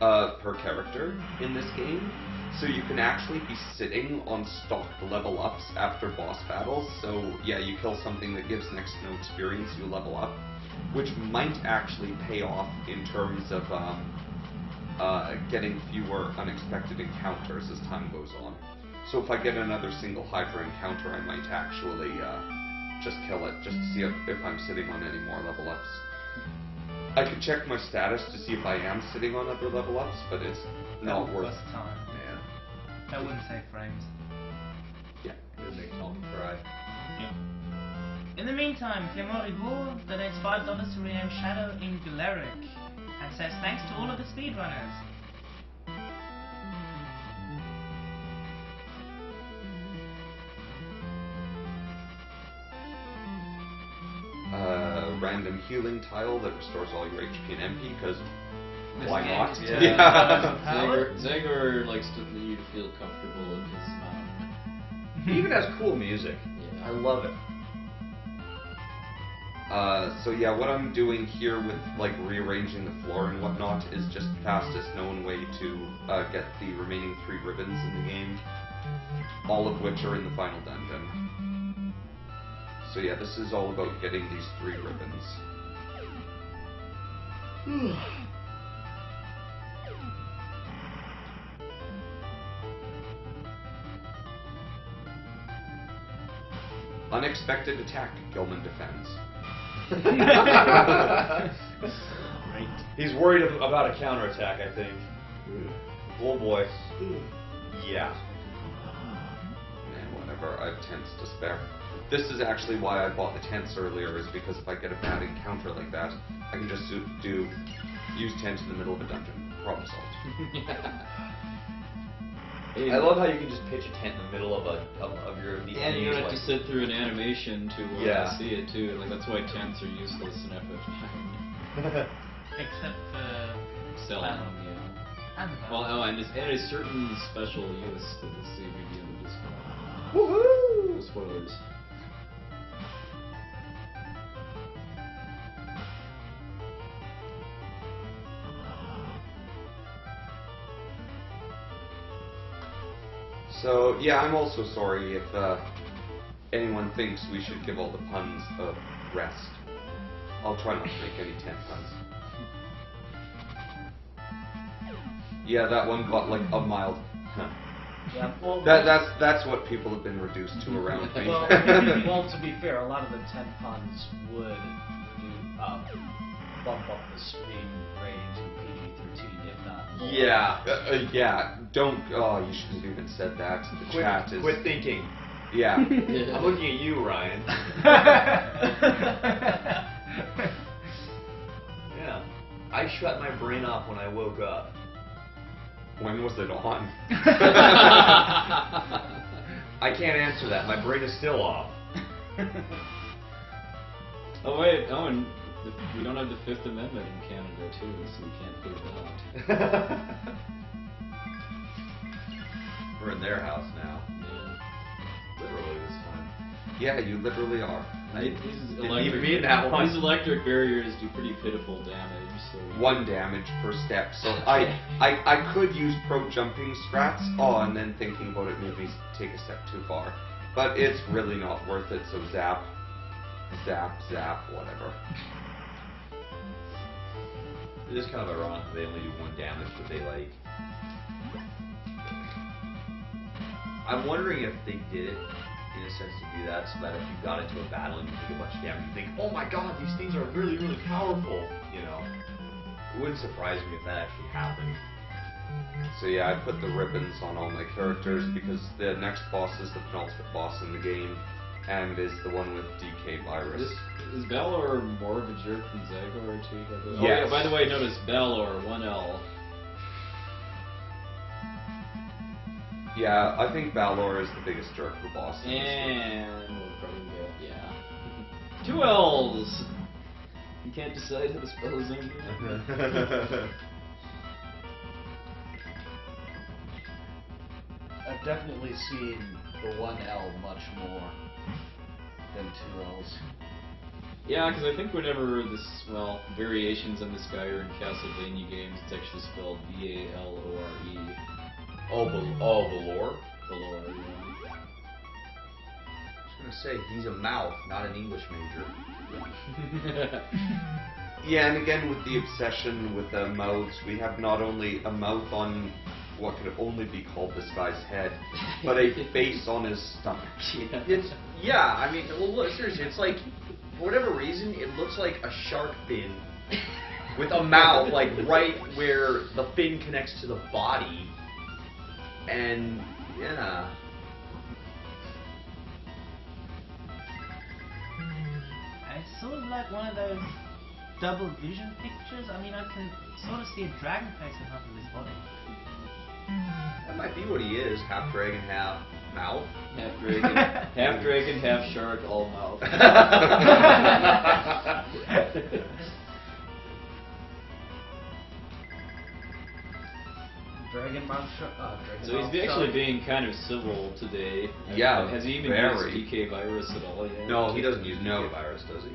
per character in this game. So you can actually be sitting on stocked level ups after boss battles. So yeah, you kill something that gives next to no experience, you level up, which might actually pay off in terms of getting fewer unexpected encounters as time goes on. So if I get another single Hydra encounter, I might actually just kill it, just to see if I'm sitting on any more level ups. I could check my status to see if I am sitting on other level ups, but it's not That worth would cost time. Yeah. That wouldn't save frames. Yeah. It would make Tom cry. In the meantime, Clément Rigaud donates $5 to rename Shadow in Galeric and says thanks to all of the speedrunners. Random healing tile that restores all your HP and MP, because This why game not? is Yeah. Zangor likes you to feel comfortable in his He even has cool music. Yeah. I love it. So yeah, what I'm doing here with like rearranging the floor and whatnot is just the fastest known way to get the remaining 3 ribbons in the game, all of which are in the final dungeon. So yeah, this is all about getting these 3 ribbons. Unexpected attack, Gilman defends. Great. He's worried about a counterattack, I think. Oh boy. Yeah. Man, whatever, I have tents to spare. This is actually why I bought the tents earlier, is because if I get a bad encounter like that, I can just use tents in the middle of a dungeon. Problem solved. I love how you can just pitch a tent in the middle of the And you enemy. don't have to sit through an animation to Yeah. see it too. Like that's why tents are useless in FF9. Except for Selling, Wow. yeah. and Well, oh, and a certain special use to the CBD of the display. Woohoo! Spoilers. So yeah, I'm also sorry if anyone thinks we should give all the puns a rest. I'll try not to make any tent puns. Yeah, that one got like a mild. Huh. Yeah, well, That's what people have been reduced to around me. well, well, to be fair, a lot of the 10 puns would bump up the screen rating to PG-13, if not more. Yeah, yeah. Don't. Oh, you shouldn't have even said that. The chat is. Quit thinking. Yeah. I'm looking at you, Ryan. Yeah. I shut my brain off when I woke up. When was it on? I can't answer that. My brain is still off. Oh wait, oh, and we don't have the Fifth Amendment in Canada too, so we can't do that. We're in their house now. Yeah. Literally this time. Yeah, you literally are. These Didn't even mean that one. These electric barriers do pretty pitiful damage. So 1 damage per step. So I could use pro jumping strats. Oh, and then thinking about it made me take a step too far. But it's really not worth it. So zap, zap, zap, whatever. It is kind of ironic that they only do 1 damage, but they like. I'm wondering if they did it in a makes sense to do that, so that if you got into a battle and you take a bunch of damage, you think, oh my god, these things are really, really powerful, you know. It wouldn't surprise me if that actually happened. So yeah, I put the ribbons on all my characters because the next boss is the penultimate boss in the game, and is the one with DK Virus. Is Balor more of a jerk than Zagor, I take it? Oh, Yes. yeah, by the way, notice Balor, 1L. Yeah, I think Balor is the biggest jerk of the boss. in this game. And we'll probably get, yeah. 2 L's! You can't decide how to spell his own name. I've definitely seen the 1L much more than 2Ls. Yeah, because I think whenever variations on this guy are in Castlevania games, it's actually spelled B-A-L-O-R-E. Valor? Valor, yeah. I was gonna say, he's a mouth, not an English major. Yeah, and again with the obsession with the mouths, we have not only a mouth on what could only be called this guy's head, but a face on his stomach. Yeah, I mean, well, look, seriously, it's like, for whatever reason, it looks like a shark fin with a mouth, like right where the fin connects to the body, and yeah. It's sort of like one of those double vision pictures. I mean, I can sort of see a dragon face on half of his body. That might be what he is, half dragon, half mouth. Half dragon, half shark, all mouth. Dragon mouth So he's actually being kind of civil today. Yeah, Has he even very. used DK Virus at all yet? No, he doesn't use No. DK virus, does he?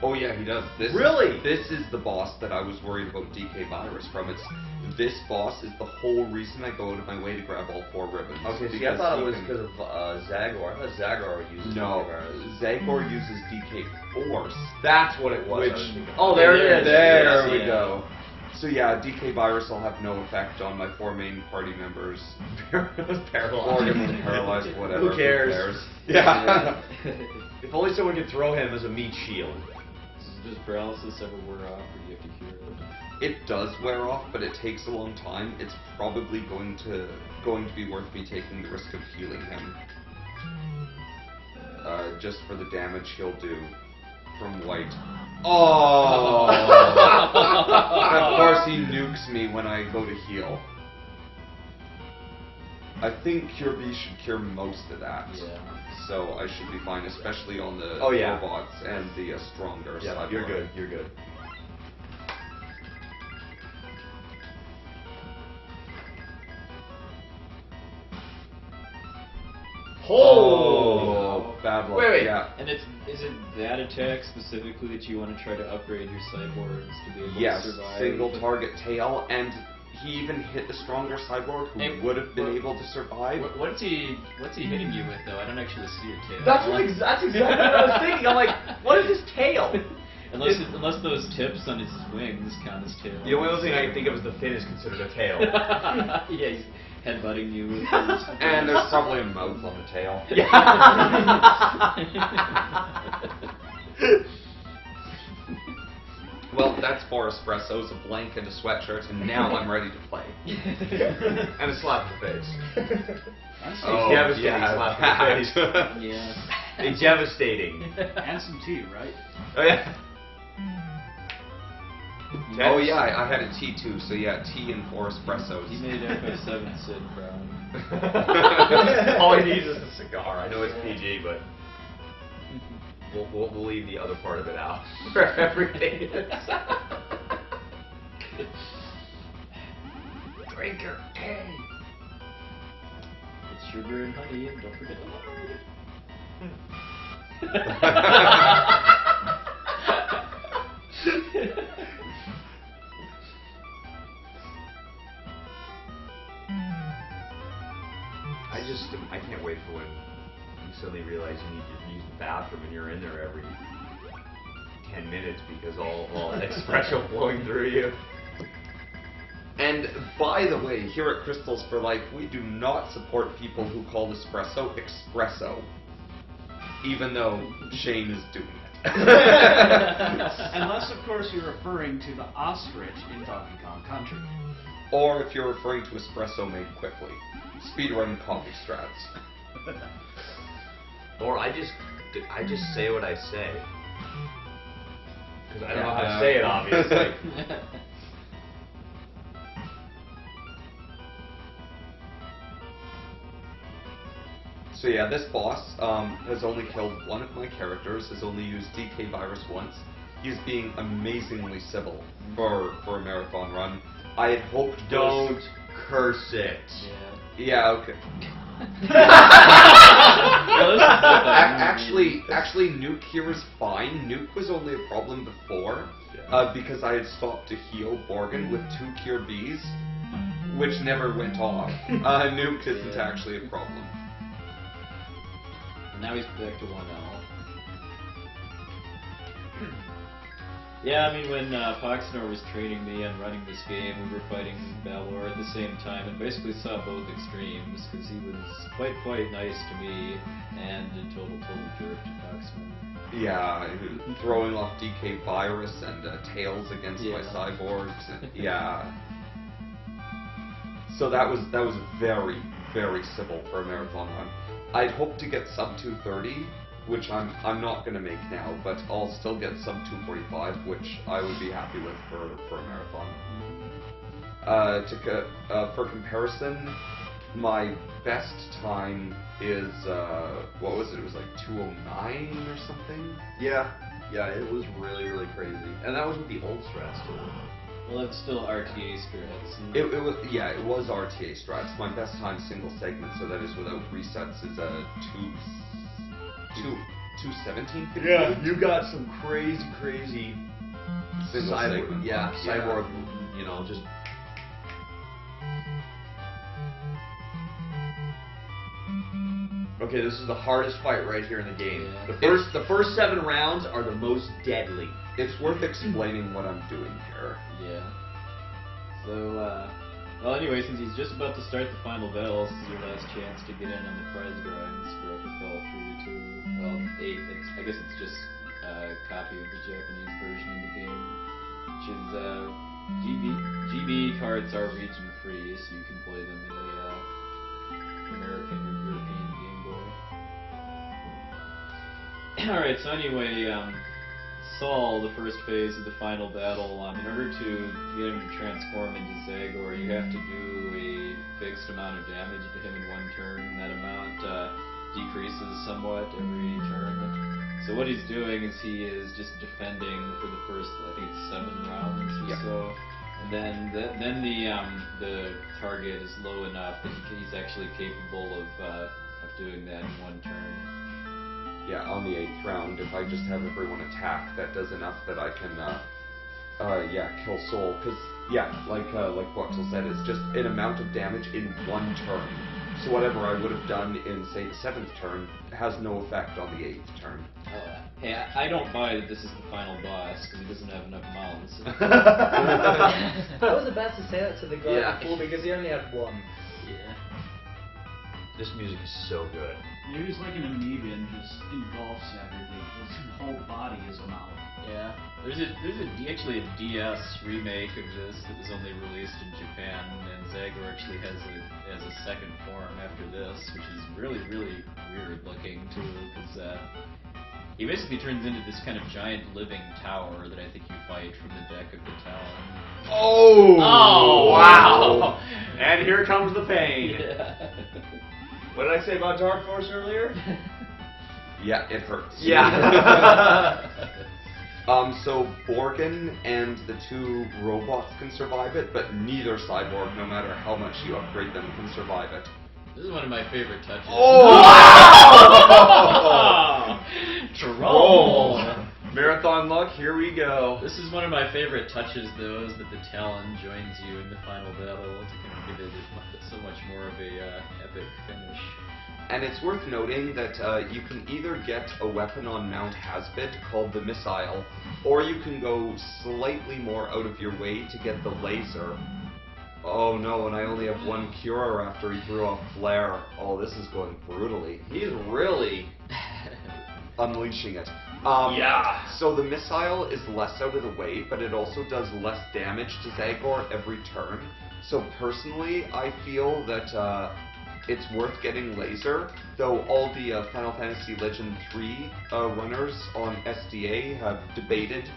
Oh yeah, he does. Really? This is the boss that I was worried about DK Virus from. This boss is the whole reason I go out of my way to grab all 4 ribbons. Okay, see, I because thought he it was can- because of Zagor. I thought Zagor uses No, DK virus. Zagor uses DK Force. That's what it was. I Which- was thinking. Oh, there it is. There we Yeah. go. So yeah, DK Virus will have no effect on my 4 main party members. Paralyzed. Organ paralyzed, whatever. Who cares? Yeah. If only someone could throw him as a meat shield. Does paralysis ever wear off, or do you have to cure it? It does wear off, but it takes a long time. It's probably going to be worth me taking the risk of healing him. Just for the damage he'll do from white. Oh! Of course he nukes me when I go to heal. I think Cure B should cure most of that. Yeah. So I should be fine, especially on the Oh, yeah. robots and the stronger Yeah, cyborg. you're good. You're good. Oh, bad luck. Wait. Yeah. And is it that attack specifically that you want to try to upgrade your cyborgs to be able Yes, to survive? single target tail, and he even hit the stronger cyborg who Hey, would have been what- able to survive. What's he hitting you with though? I don't actually see a tail. That's exactly what I was thinking. I'm like, what is his tail? Unless those tips on his wings count as tail. The only other thing I can think of is the fin is considered a tail. Yeah, he's headbutting you with his And there's probably a mouth on the tail. Well, that's 4 espressos, a blank, and a sweatshirt, and now I'm ready to play. And a slap in the face. Oh, A devastating slap in the face. Yeah. A devastating. And some tea, right? Oh yeah. Oh yeah, I had a T2, so yeah, tea and 4 espressos. He made FF7 Sid proud. All he needs is a cigar. I know it's PG, but we'll leave the other part of it out for everything. Drink your tea. It's sugar and honey, and don't forget the lard. I can't wait for when you suddenly realize you need to use the bathroom and you're in there every 10 minutes because all that espresso flowing through you. And by the way, here at Crystals for Life, we do not support people who call espresso espresso. even though Shane is doing it. Unless, of course, you're referring to the ostrich in Donkey Kong Country. Or if you're referring to espresso made quickly. Speedrun coffee strats. Or I just say what I say. Because I don't know how to say it, obviously. So yeah, this boss has only killed one of my characters, has only used DK Virus once. He's being amazingly civil for a marathon run. I had hoped Don't curse it. Yeah, okay. Actually, Nuke here is fine. Nuke was only a problem before, because I had stopped to heal Borgin with 2 Cure Bees, which never went off. Nuke isn't actually a problem. Now he's back to 1L. Yeah, I mean, when Poxnor was training me and running this game, we were fighting Balor at the same time and basically saw both extremes, because he was quite nice to me and a total jerk to Poxnor. Yeah, throwing off DK Virus and Tails against my cyborgs. And, yeah. So that was very civil for a marathon run. I'd hoped to get sub 230, which I'm not going to make now, but I'll still get sub 245, which I would be happy with for a marathon. For comparison, my best time is, what was it? It was like 209 or something? Yeah, it was really crazy. And that was with the old strats too. Well, it's still RTA strats. It was RTA strats. My best time single segment, so that is without resets, is a 217. Yeah, you got some crazy Single segment. Yeah, cyborg. You know, just. Okay, this is the hardest fight right here in the game. Yeah. The first 7 rounds are the most deadly. It's worth explaining what I'm doing here. Yeah. So, well, anyway, since he's just about to start the final battle, this is your last chance to get in on the prize grinds for FFL 3-2. Well, 8. I guess it's just a copy of the Japanese version of the game, which is GB cards are region free, so you can play them in a American or European Game Boy. Alright, so anyway, Saul, the first phase of the final battle, in order to get him to transform into Zagor, you have to do a fixed amount of damage to him in one turn. That amount decreases somewhat every turn. So what he's doing is he is just defending for the first, I think it's 7 rounds or so. And then the target is low enough that he's actually capable of doing that in one turn. Yeah, on the 8th round, if I just have everyone attack, that does enough that I can, kill Soul. Because, like Voxel said, it's just an amount of damage in one turn. So whatever I would have done in, say, the 7th turn has no effect on the 8th turn. Hey, I don't buy that this is the final boss, because he doesn't have enough mounts. I was about to say that to the guy before, because he only had 1. Yeah. This music is so good. He's like an amoeba and just engulfs everything. His whole body is a mouth. Yeah. There's actually a DS remake of this that was only released in Japan, and Zagor actually has a second form after this, which is really weird looking too, because he basically turns into this kind of giant living tower that I think you fight from the deck of the Talon. Oh, wow! And here comes the pain. Yeah. What did I say about Dark Force earlier? Yeah, it hurts. Yeah. So Borgin and the 2 robots can survive it, but neither cyborg, no matter how much you upgrade them, can survive it. This is one of my favorite touches. Oh! Troll! Marathon luck, here we go. This is one of my favorite touches, though, is that the Talon joins you in the final battle to kind of give it so much more of a epic finish. And it's worth noting that you can either get a weapon on Mount Hasbit called the Missile, or you can go slightly more out of your way to get the laser. Oh no, and I only have 1 cure after he threw off Flare. Oh, this is going brutally. He's really unleashing it. Yeah. So the missile is less out of the way, but it also does less damage to Zagor every turn. So personally, I feel that it's worth getting laser, though all the Final Fantasy Legend 3 runners on SDA have debated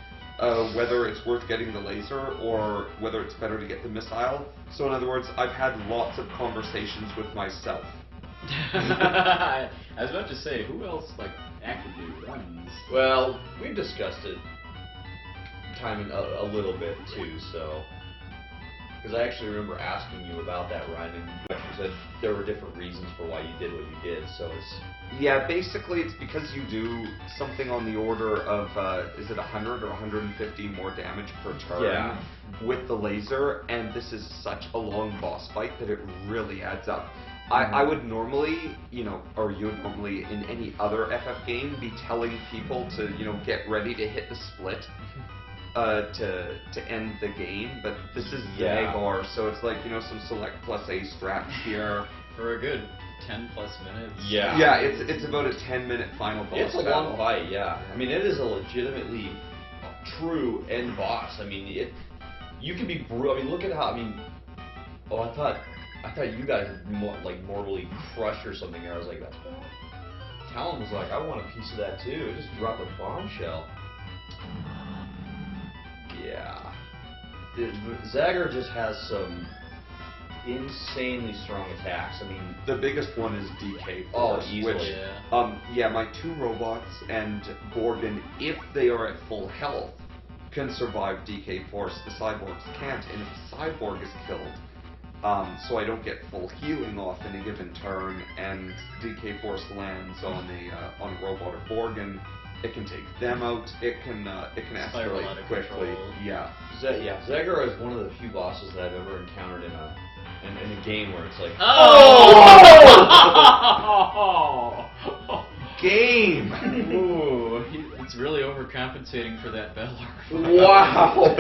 whether it's worth getting the laser or whether it's better to get the missile. So in other words, I've had lots of conversations with myself. I was about to say, who else actively runs? Well, we've discussed it a little bit too, so. Because I actually remember asking you about that, Ryan, and you actually said there were different reasons for why you did what you did, so it's... Yeah, basically it's because you do something on the order of, is it 100 or 150 more damage per turn with the laser, and this is such a long boss fight that it really adds up. I would normally, or you would normally in any other FF game be telling people to, get ready to hit the split to end the game, but this is Zagor, so it's like, some select plus A strats here. For a good 10 plus minutes. Yeah. Yeah, it's about a 10-minute final boss It's a battle. long fight, yeah. I mean, it is a legitimately true end boss. I mean, you can be brutal. I mean, look at how, I thought you guys would mortally crush or something there. I was like, that's bad. Talon was like, I want a piece of that too. It just dropped a bombshell. Yeah. Zagor just has some insanely strong attacks. I mean, the biggest one is DK Oh, Force, easily, which, my 2 robots and Gorgon, if they are at full health, can survive DK Force. The cyborgs can't, and if the cyborg is killed, so I don't get full healing off in a given turn, and DK Force lands on a robot or Gorgon, it can take them out. It can escalate quickly. Control. Yeah. Zagor is one of the few bosses that I've ever encountered in a game where it's like, Game. Ooh, it's really overcompensating for that bell arc. Wow.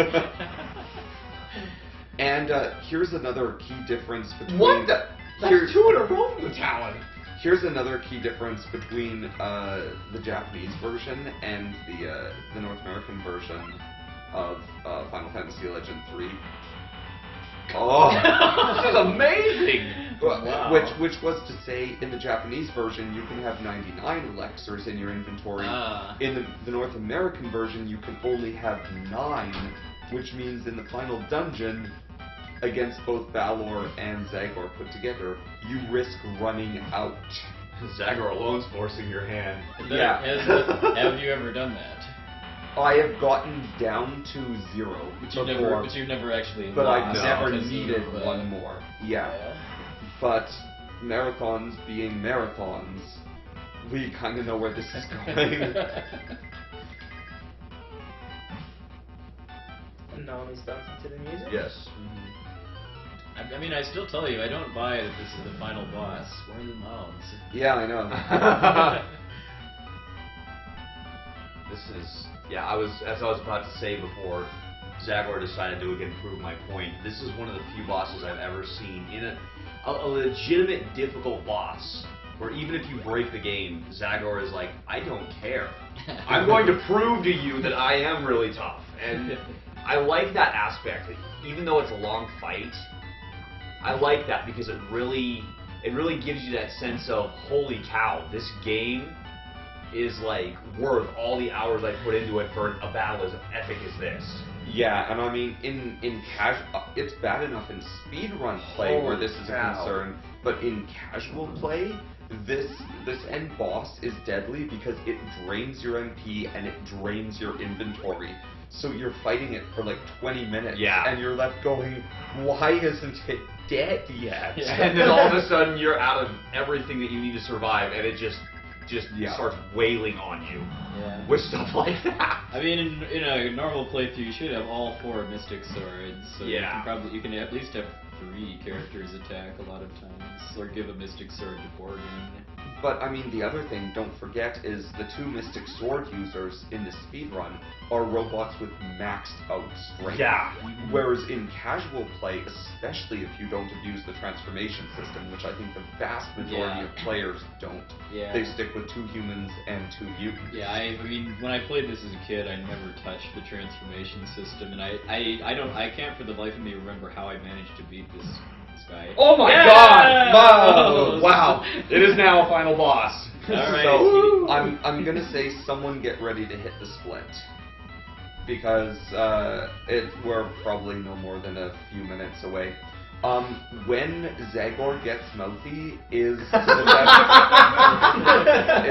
And here's another key difference between... What the? That's 2 in a row from the Talon. Here's another key difference between the Japanese version and the North American version of Final Fantasy Legend 3. Oh, this is amazing! Wow. Which was to say, in the Japanese version, you can have 99 elixirs in your inventory. In the North American version, you can only have 9, which means in the final dungeon, against both Balor and Zagor put together, you risk running out. Zagor alone's forcing your hand. Yeah. Have you ever done that? I have gotten down to 0 But you've never actually but I've lost never because needed of, one more. Yeah. But marathons being marathons, we kind of know where this is going. And now he's dancing to the music? Yes. I mean, I still tell you, I don't buy that this is the final boss. We're in the mounds. Yeah, I know. This is, as I was about to say before Zagor decided to again prove my point, this is one of the few bosses I've ever seen in a legitimate difficult boss, where even if you break the game, Zagor is like, I don't care. I'm going to prove to you that I am really tough. And I like that aspect, that even though it's a long fight, I like that because it really gives you that sense of, holy cow, this game is like worth all the hours I put into it for a battle as epic as this. Yeah, and I mean, in casual, it's bad enough in speedrun play where this is a concern, but in casual play, this end boss is deadly because it drains your MP and it drains your inventory. So you're fighting it for like 20 minutes, and you're left going, why isn't it dead yet? And then all of a sudden you're out of everything that you need to survive, and it just starts wailing on you with stuff like that. I mean, in a normal playthrough, you should have all 4 Mystic Swords, so you can at least have 3 characters attack a lot of times, or give a Mystic Sword to Borgin. But I mean, the other thing, don't forget, is the 2 Mystic Sword users in the speedrun are robots with maxed out strength. Yeah. Whereas in casual play, especially if you don't abuse the transformation system, which I think the vast majority Yeah. of players don't, Yeah. they stick with 2 humans and 2 mutants. Yeah, I mean, when I played this as a kid, I never touched the transformation system, and I can't for the life of me remember how I managed to beat this guy. Oh my Yeah! God! Wow! It is now a final boss. All right. So I'm gonna say someone get ready to hit the split. Because we're probably no more than a few minutes away. When Zagor gets mouthy is to the best,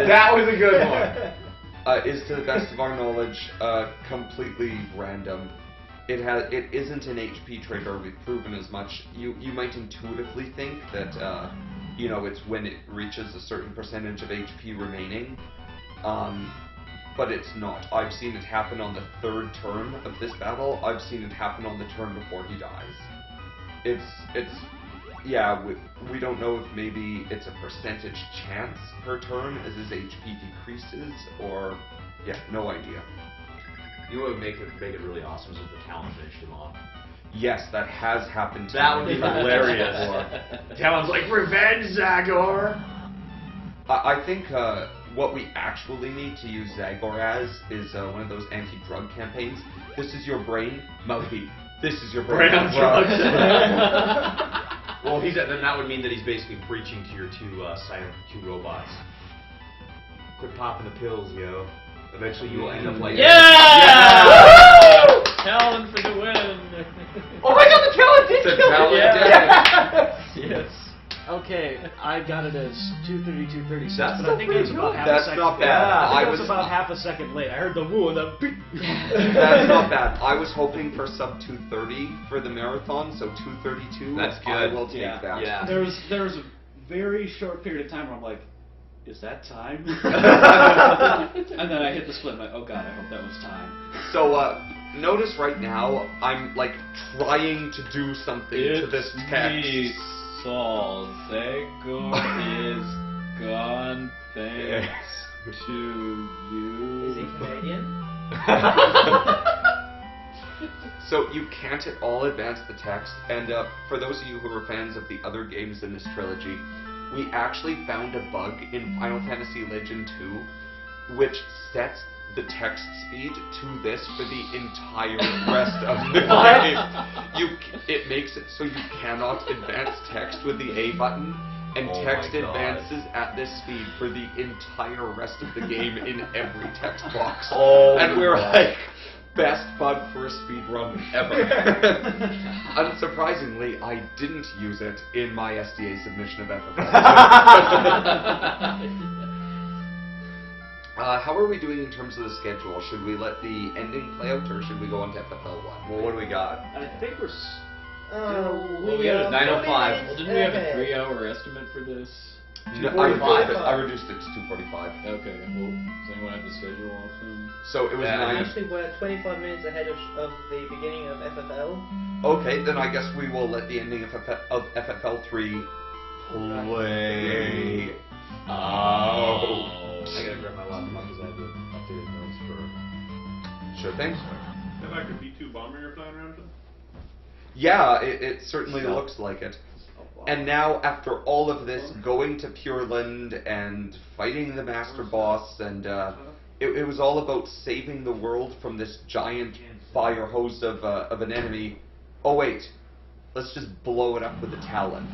That was a good one. is to the best of our knowledge completely random. It isn't an HP trigger. We've proven as much. You might intuitively think that it's when it reaches a certain percentage of HP remaining. But it's not. I've seen it happen on the 3rd turn of this battle. I've seen it happen on the turn before he dies. We don't know if maybe it's a percentage chance per turn as his HP decreases, or, no idea. You know what would make it really awesome is if the Talon finished him off. Yes, that has happened to That me would be before. hilarious. Talon's like, revenge, Zagor! I think what we actually need to use Zagor as is one of those anti-drug campaigns. This is your brain, mouthy. This is your brain on drugs. Well, then that would mean that he's basically preaching to your 2 robots. Quit popping the pills, yo. Eventually you will end up like... Talon for the win! Oh my God, the Talon did The kill Talon him! did. Yes. Okay, I got it as 2:30, 2:36, That's but I think it's about half a That's second. not bad. I I think it's was- about half a second late. I heard the woo and the beep. That's not bad. I was hoping for sub 2:30 for the marathon, so 2:32. That's I good. will take that. Yeah. There was a very short period of time where I'm like, is that time? And then I hit the split. I'm like, oh God, I hope that was time. So notice right now I'm like trying to do something to this text. Me, Saul. Zagor is gone thanks to you. Is he Canadian? So you can't at all advance the text, and for those of you who are fans of the other games in this trilogy, we actually found a bug in Final Fantasy Legend 2 which sets the text speed to this for the entire rest of the game. It makes it so you cannot advance text with the A button, and Oh text my God. advances at this speed for the entire rest of the game in every text box. Oh And we're my. like, best bug for a speed run ever. Unsurprisingly, I didn't use it in my SDA submission of FFL. How are we doing in terms of the schedule? Should we let the ending play out, or should we go on to FFL 1? Well, what do we got? I think we're. Well, we had a 9:05. Well, didn't we have a 3-hour estimate for this? No, I reduced it to 2:45. Okay, well, does anyone have the schedule off them? So it was Yeah. 9. Actually, we're 25 minutes ahead of the beginning of FFL. Okay, then I guess we will let the ending of FFL 3 play out. I gotta grab my laptop because I have the updated notes for... Sure thing. That like a B-2 bomber you're flying around with? Yeah, it certainly Stealth. looks like it. And now, after all of this, going to Pure Land and fighting the Master Boss, and it was all about saving the world from this giant fire hose of an enemy. Oh wait, let's just blow it up with a Talon.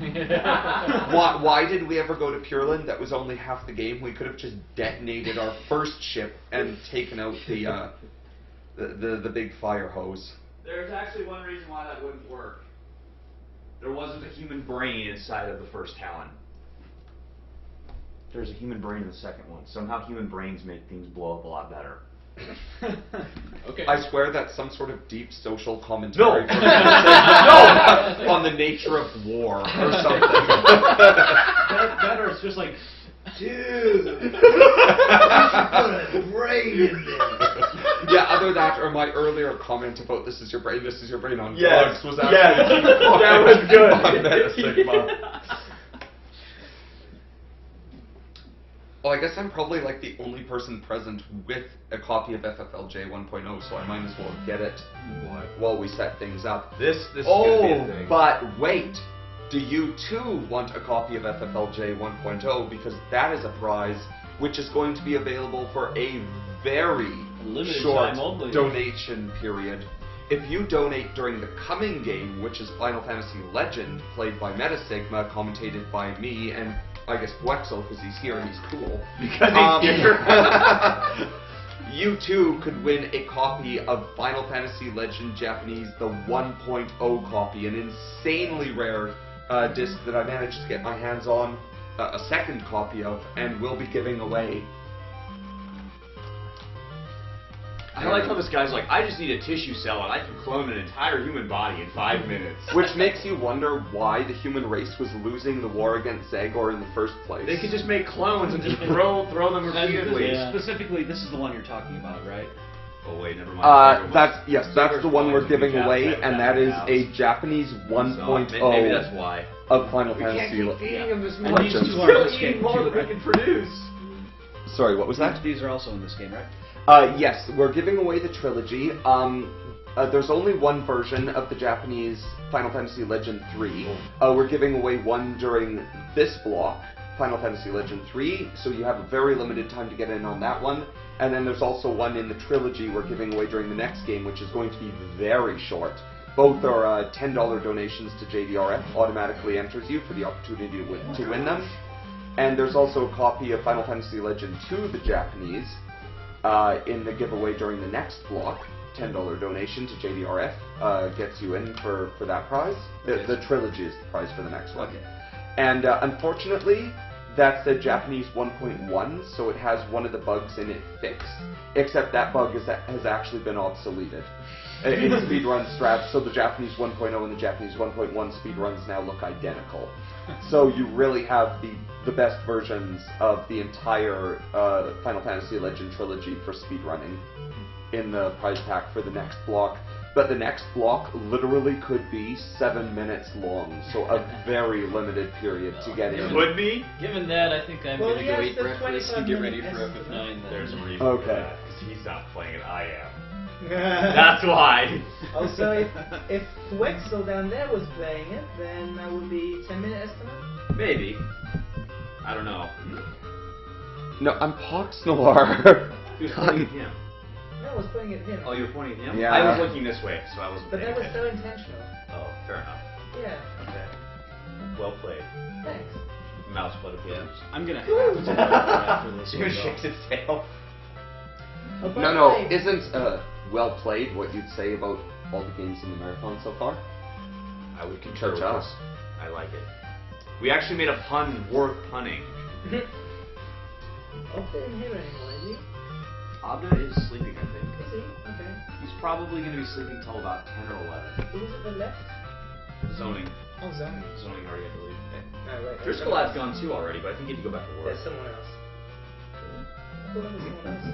Why did we ever go to Pure Land? That was only half the game. We could have just detonated our first ship and taken out the big fire hose. There's actually one reason why that wouldn't work. There wasn't a human brain inside of the first Talon. There's a human brain in the second one. Somehow human brains make things blow up a lot better. Okay. I swear that's some sort of deep social commentary. No. No! On the nature of war or something. Better, it's just like, Dude! Put a brain in there! Yeah, other that or my earlier comment about this is your brain on Yes. drugs was actually that was good. by Meta Sigma. Well, I guess I'm probably like the only person present with a copy of FFLJ 1.0, so I might as well get it while we set things up. This is gonna be a thing. But wait, do you too want a copy of FFLJ 1.0? Because that is a prize which is going to be available for a very Limited short time only. donation period. If you donate during the coming game, which is Final Fantasy Legend, played by Meta Sigma, commentated by me, and I guess Wexel, because he's here and he's cool. Because he's here. You too could win a copy of Final Fantasy Legend Japanese, the 1.0 copy, an insanely rare disc that I managed to get my hands on a second copy of, and will be giving away. I like how this guy's like, I just need a tissue cell and I can clone an entire human body in 5 minutes. Which makes you wonder why the human race was losing the war against Zagor in the first place. They could just make clones and just throw them repeatedly. Yeah. Specifically, this is the one you're talking about, right? Oh wait, never mind. That's the one we're giving away, and that is a Japanese 1.0 Maybe that's why. of Final We can't Fantasy. keep feeding him this And much. these He's two are in still this eating game more too, than we right? can produce. Sorry, what was that? These are also in this game, right? Yes, we're giving away the trilogy. There's only one version of the Japanese Final Fantasy Legend 3. We're giving away one during this block, Final Fantasy Legend 3, so you have a very limited time to get in on that one. And then there's also one in the trilogy we're giving away during the next game, which is going to be very short. Both are $10 donations to JDRF, automatically enters you for the opportunity to win them. And there's also a copy of Final Fantasy Legend 2, the Japanese, in the giveaway during the next block. $10 donation to JDRF gets you in for that prize. The trilogy is the prize for the next one. And unfortunately, that's the Japanese 1.1, so it has one of the bugs in it fixed. Except that bug has actually been obsoleted in speedrun strats, so the Japanese 1.0 and the Japanese 1.1 speedruns now look identical. So you really have the best versions of the entire Final Fantasy Legend trilogy for speedrunning in the prize pack for the next block. But the next block literally could be 7 minutes long, so a very limited period to get in. Would be? Given that, I think I'm Well, going to yes, go eat the breakfast and 25 get ready minute for estimate. FF9 then. There's a reason Okay. for that, because he's not playing it, I am. That's why. Also, if Wexel down there was playing it, then that would be 10-minute estimate. Maybe. I don't know. No, I'm Pox Noir. Who's playing him? No, I was playing it him. Oh, you were pointing at him? Yeah. I was looking this way, so I wasn't But paying that was so attention. intentional. Oh, fair enough. Yeah, Okay. Well played. thanks. Mouse put a games. I'm gonna have to do that after this Even one, though. shakes its tail. Oh, by No, the no, way, isn't well played what you'd say about all the games in the marathon so far? I would concur with Cha-cha. this. I like it. We actually made a pun worth punning. Opta isn't here anymore, is he? Abda is sleeping, I think. Is he? Okay. He's probably going to be sleeping till about 10 or 11. Who was it that left? Zoning. Oh, Zombie. Zoning already, I believe. Oh, right. Driscoll has gone too already, but I think he had to go back to work. There's someone else. I thought it was someone else.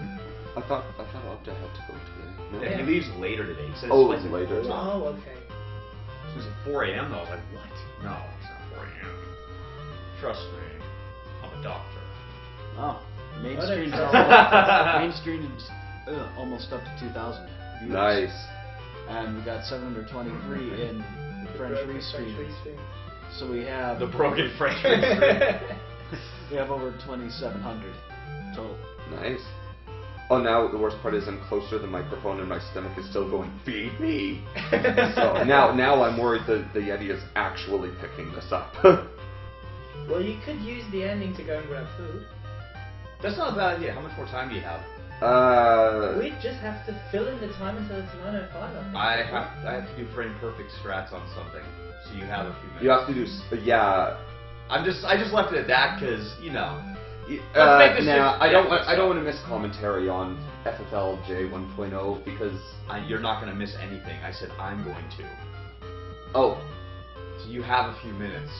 I thought Opta had to go today. No? Yeah, he leaves later today. He said Oh, his flight's at later. 4. Oh, okay. It was at 4 a.m. though. I was like, what? No, it's not 4 a.m. Trust me. I'm a doctor. Oh, main What screen's a- main screen is almost up to 2,000 viewers. Nice. And we got 723 in French restream. restream. So we have The broken French restream. we have over 2,700 total. Nice. Oh, now the worst part is I'm closer to the microphone and my stomach is still going, feed me. So now I'm worried that the Yeti is actually picking this up. Well, you could use the ending to go and grab food. That's not a bad idea. How much more time do you have? We just have to fill in the time until it's 9:05. I have to do frame perfect strats on something, so you have a few minutes. you have to do, yeah. I just left it at that because you know. Nah, I don't want to miss commentary on FFLJ 1.0 because You're not going to miss anything. I said I'm going to. oh, So you have a few minutes.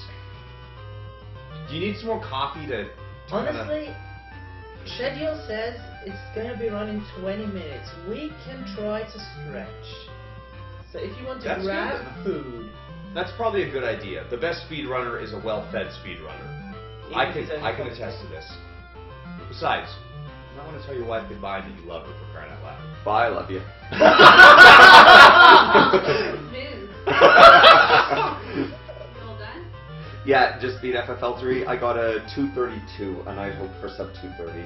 Do you need some more coffee to? Honestly, schedule says it's gonna be running 20 minutes. We can try to stretch. So if you want to That's grab good. food, That's probably a good idea. The best speedrunner is a well-fed speedrunner. I can attest to this. Besides, you might want to tell your wife goodbye that you love her for crying out loud. Bye, I love you. All done? Yeah, just beat FFL3. I got a 232, and I hope for sub 230.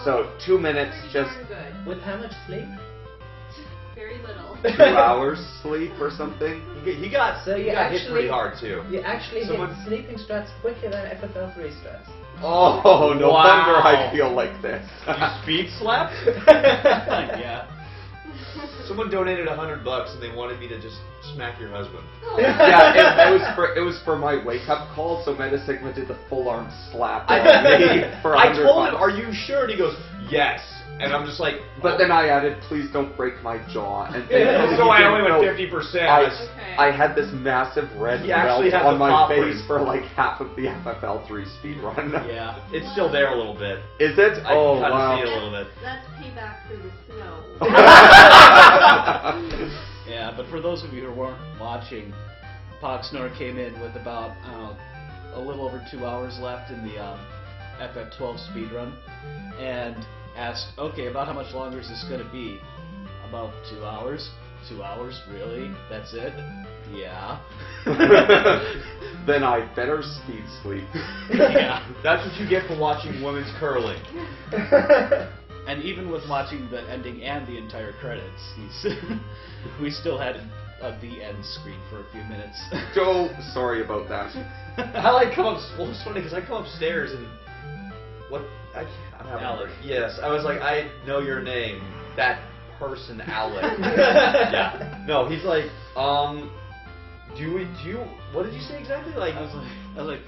So 2 minutes, Pretty just darn good. with how much sleep? Very little. 2 hours sleep or something. He got So you hit actually- pretty hard too. You actually Someone- hit sleeping strats quicker than FFL3 strats. Oh, no Wow. wonder I feel like this. You speed slapped? Yeah. Someone donated $100 and they wanted me to just smack your husband. Yeah, it was for my wake up call. So Meta Sigma did the full arm slap on me for I $100. told him, "Are you sure?" And he goes, "Yes." And I'm just like, But then I added, "Please don't break my jaw." And thankfully so he I didn't only went know- 50%. Okay. I had this massive red You actually welt have on the my poppers. face for like half of the FFL3 speedrun. Yeah. It's still there a little bit. Is it? I Oh, can kind wow. of see it a little bit. That's payback for the snow. Yeah, but for those of you who weren't watching, Pogsnore came in with about a little over 2 hours left in the FF12 speedrun, and asked, "Okay, about how much longer is this going to be?" "About 2 hours." 2 hours? Really? That's it? Yeah. Then I better speed sleep. Yeah. That's what you get for watching women's curling. And even with watching the ending and the entire credits, we still had the end screen for a few minutes. So sorry about that. I like come up. Well, it's funny because I come upstairs and what? I'm having Alec. Yes, I was like, I know your name. That person, Alec. Yeah. No, he's like, do you? What did you say exactly? Like, I was like,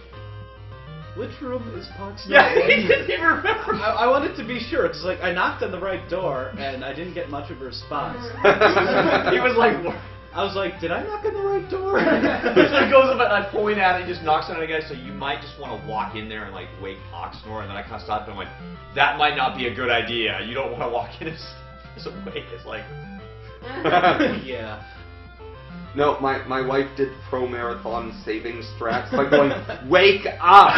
which room is Pogsnore yeah, in? he didn't even remember. I wanted to be sure, because like I knocked on the right door and I didn't get much of a response. He was like, what? I was like, did I knock on the right door? So he goes up and I point at it and just knocks on it again. So you might just want to walk in there and like wake Pogsnore, and then I kind of stopped and went, that might not be a good idea. You don't want to walk in as awake. It's like, Yeah. No, my wife did pro marathon saving strats by going, "Wake up!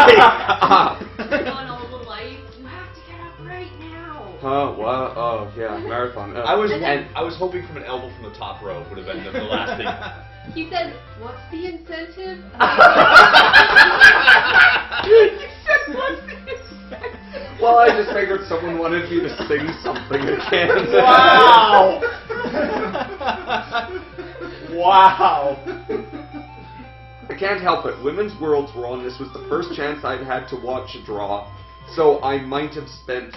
Wake up!" Turn on all the lights. You have to get up right now. What? Oh, yeah, marathon. I was And I was hoping from an elbow from the top rope would have been the last thing. He said, "What's the incentive?" Well, I just figured someone wanted me to sing something again. Wow! Wow! I can't help it. Women's Worlds were on. This was the first chance I'd had to watch a draw, so I might have spent,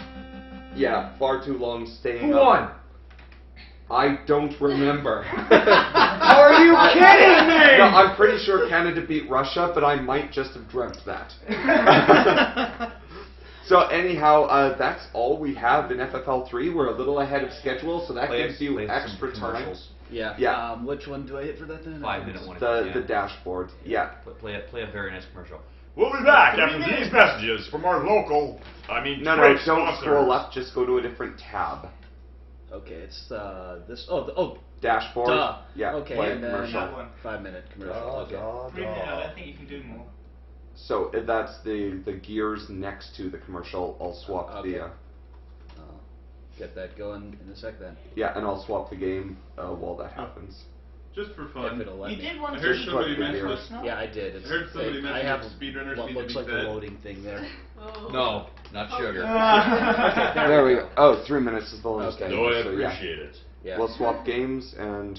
far too long staying Who up. won? I don't remember. Are you kidding me? No, I'm pretty sure Canada beat Russia, but I might just have dreamt that. So anyhow, that's all we have in FFL3. We're a little ahead of schedule, so that gives you Play some extra time. commercials. Yeah. Yeah. Which one do I hit for that then? 5 minute one. The dashboard. Yeah. Play a very nice commercial. We'll be back after these messages from our local, No, Twitch don't sponsors. scroll up. Just go to a different tab. Okay, it's this. Oh, Dashboard. duh. Yeah. Okay, Play and then commercial. 5-minute commercial. Okay. I don't think you can do more. So that's the gears next to the commercial. I'll swap Okay. the. I'll get that going in a sec then. Yeah, and I'll swap the game while that happens. Just for If fun. it'll let You me. did I want heard to somebody Just like the mention beers. this. Yeah, I did. It's, I heard somebody I mention have that speedrunners what need to looks be like fed. a loading thing there. Oh. No, not sugar. There we go. Oh, 3 minutes is the longest. Okay. game, No, I so yeah. appreciate it. Yeah. We'll swap games and.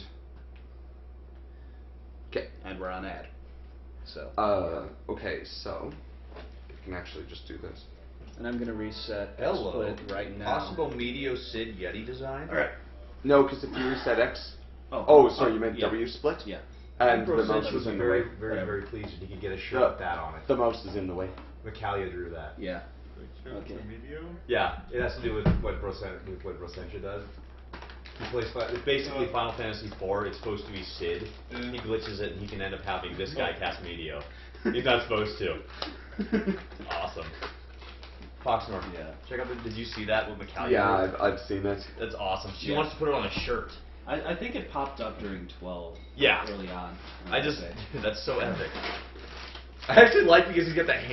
Okay. And we're on ad. So. Okay, so. We can actually just do this. And I'm gonna reset Hello. split right now. Possible Medio Sid Yeti design? Alright. No, because if you reset X. Oh, Oh, sorry, you meant yeah. W split? Yeah. And the Brosich mouse would was be in the way. very pleased if he could get a shirt The- with that on it. The mouse is in the way. Micalia drew that. Yeah. Okay. Okay. Yeah, it has to do with what Brosensha does. He plays. It's basically Final Fantasy IV. It's supposed to be Sid. He glitches it, and he can end up having this guy cast Medio. He's not supposed to. Awesome. Foxnor. Yeah. Check out the. Did you see that with Macallister? Yeah, I've seen it. That's awesome. She Yeah. wants to put it on a shirt. I think it popped up during 12. Yeah. Early on. That's so epic. I actually like because he's got the hand.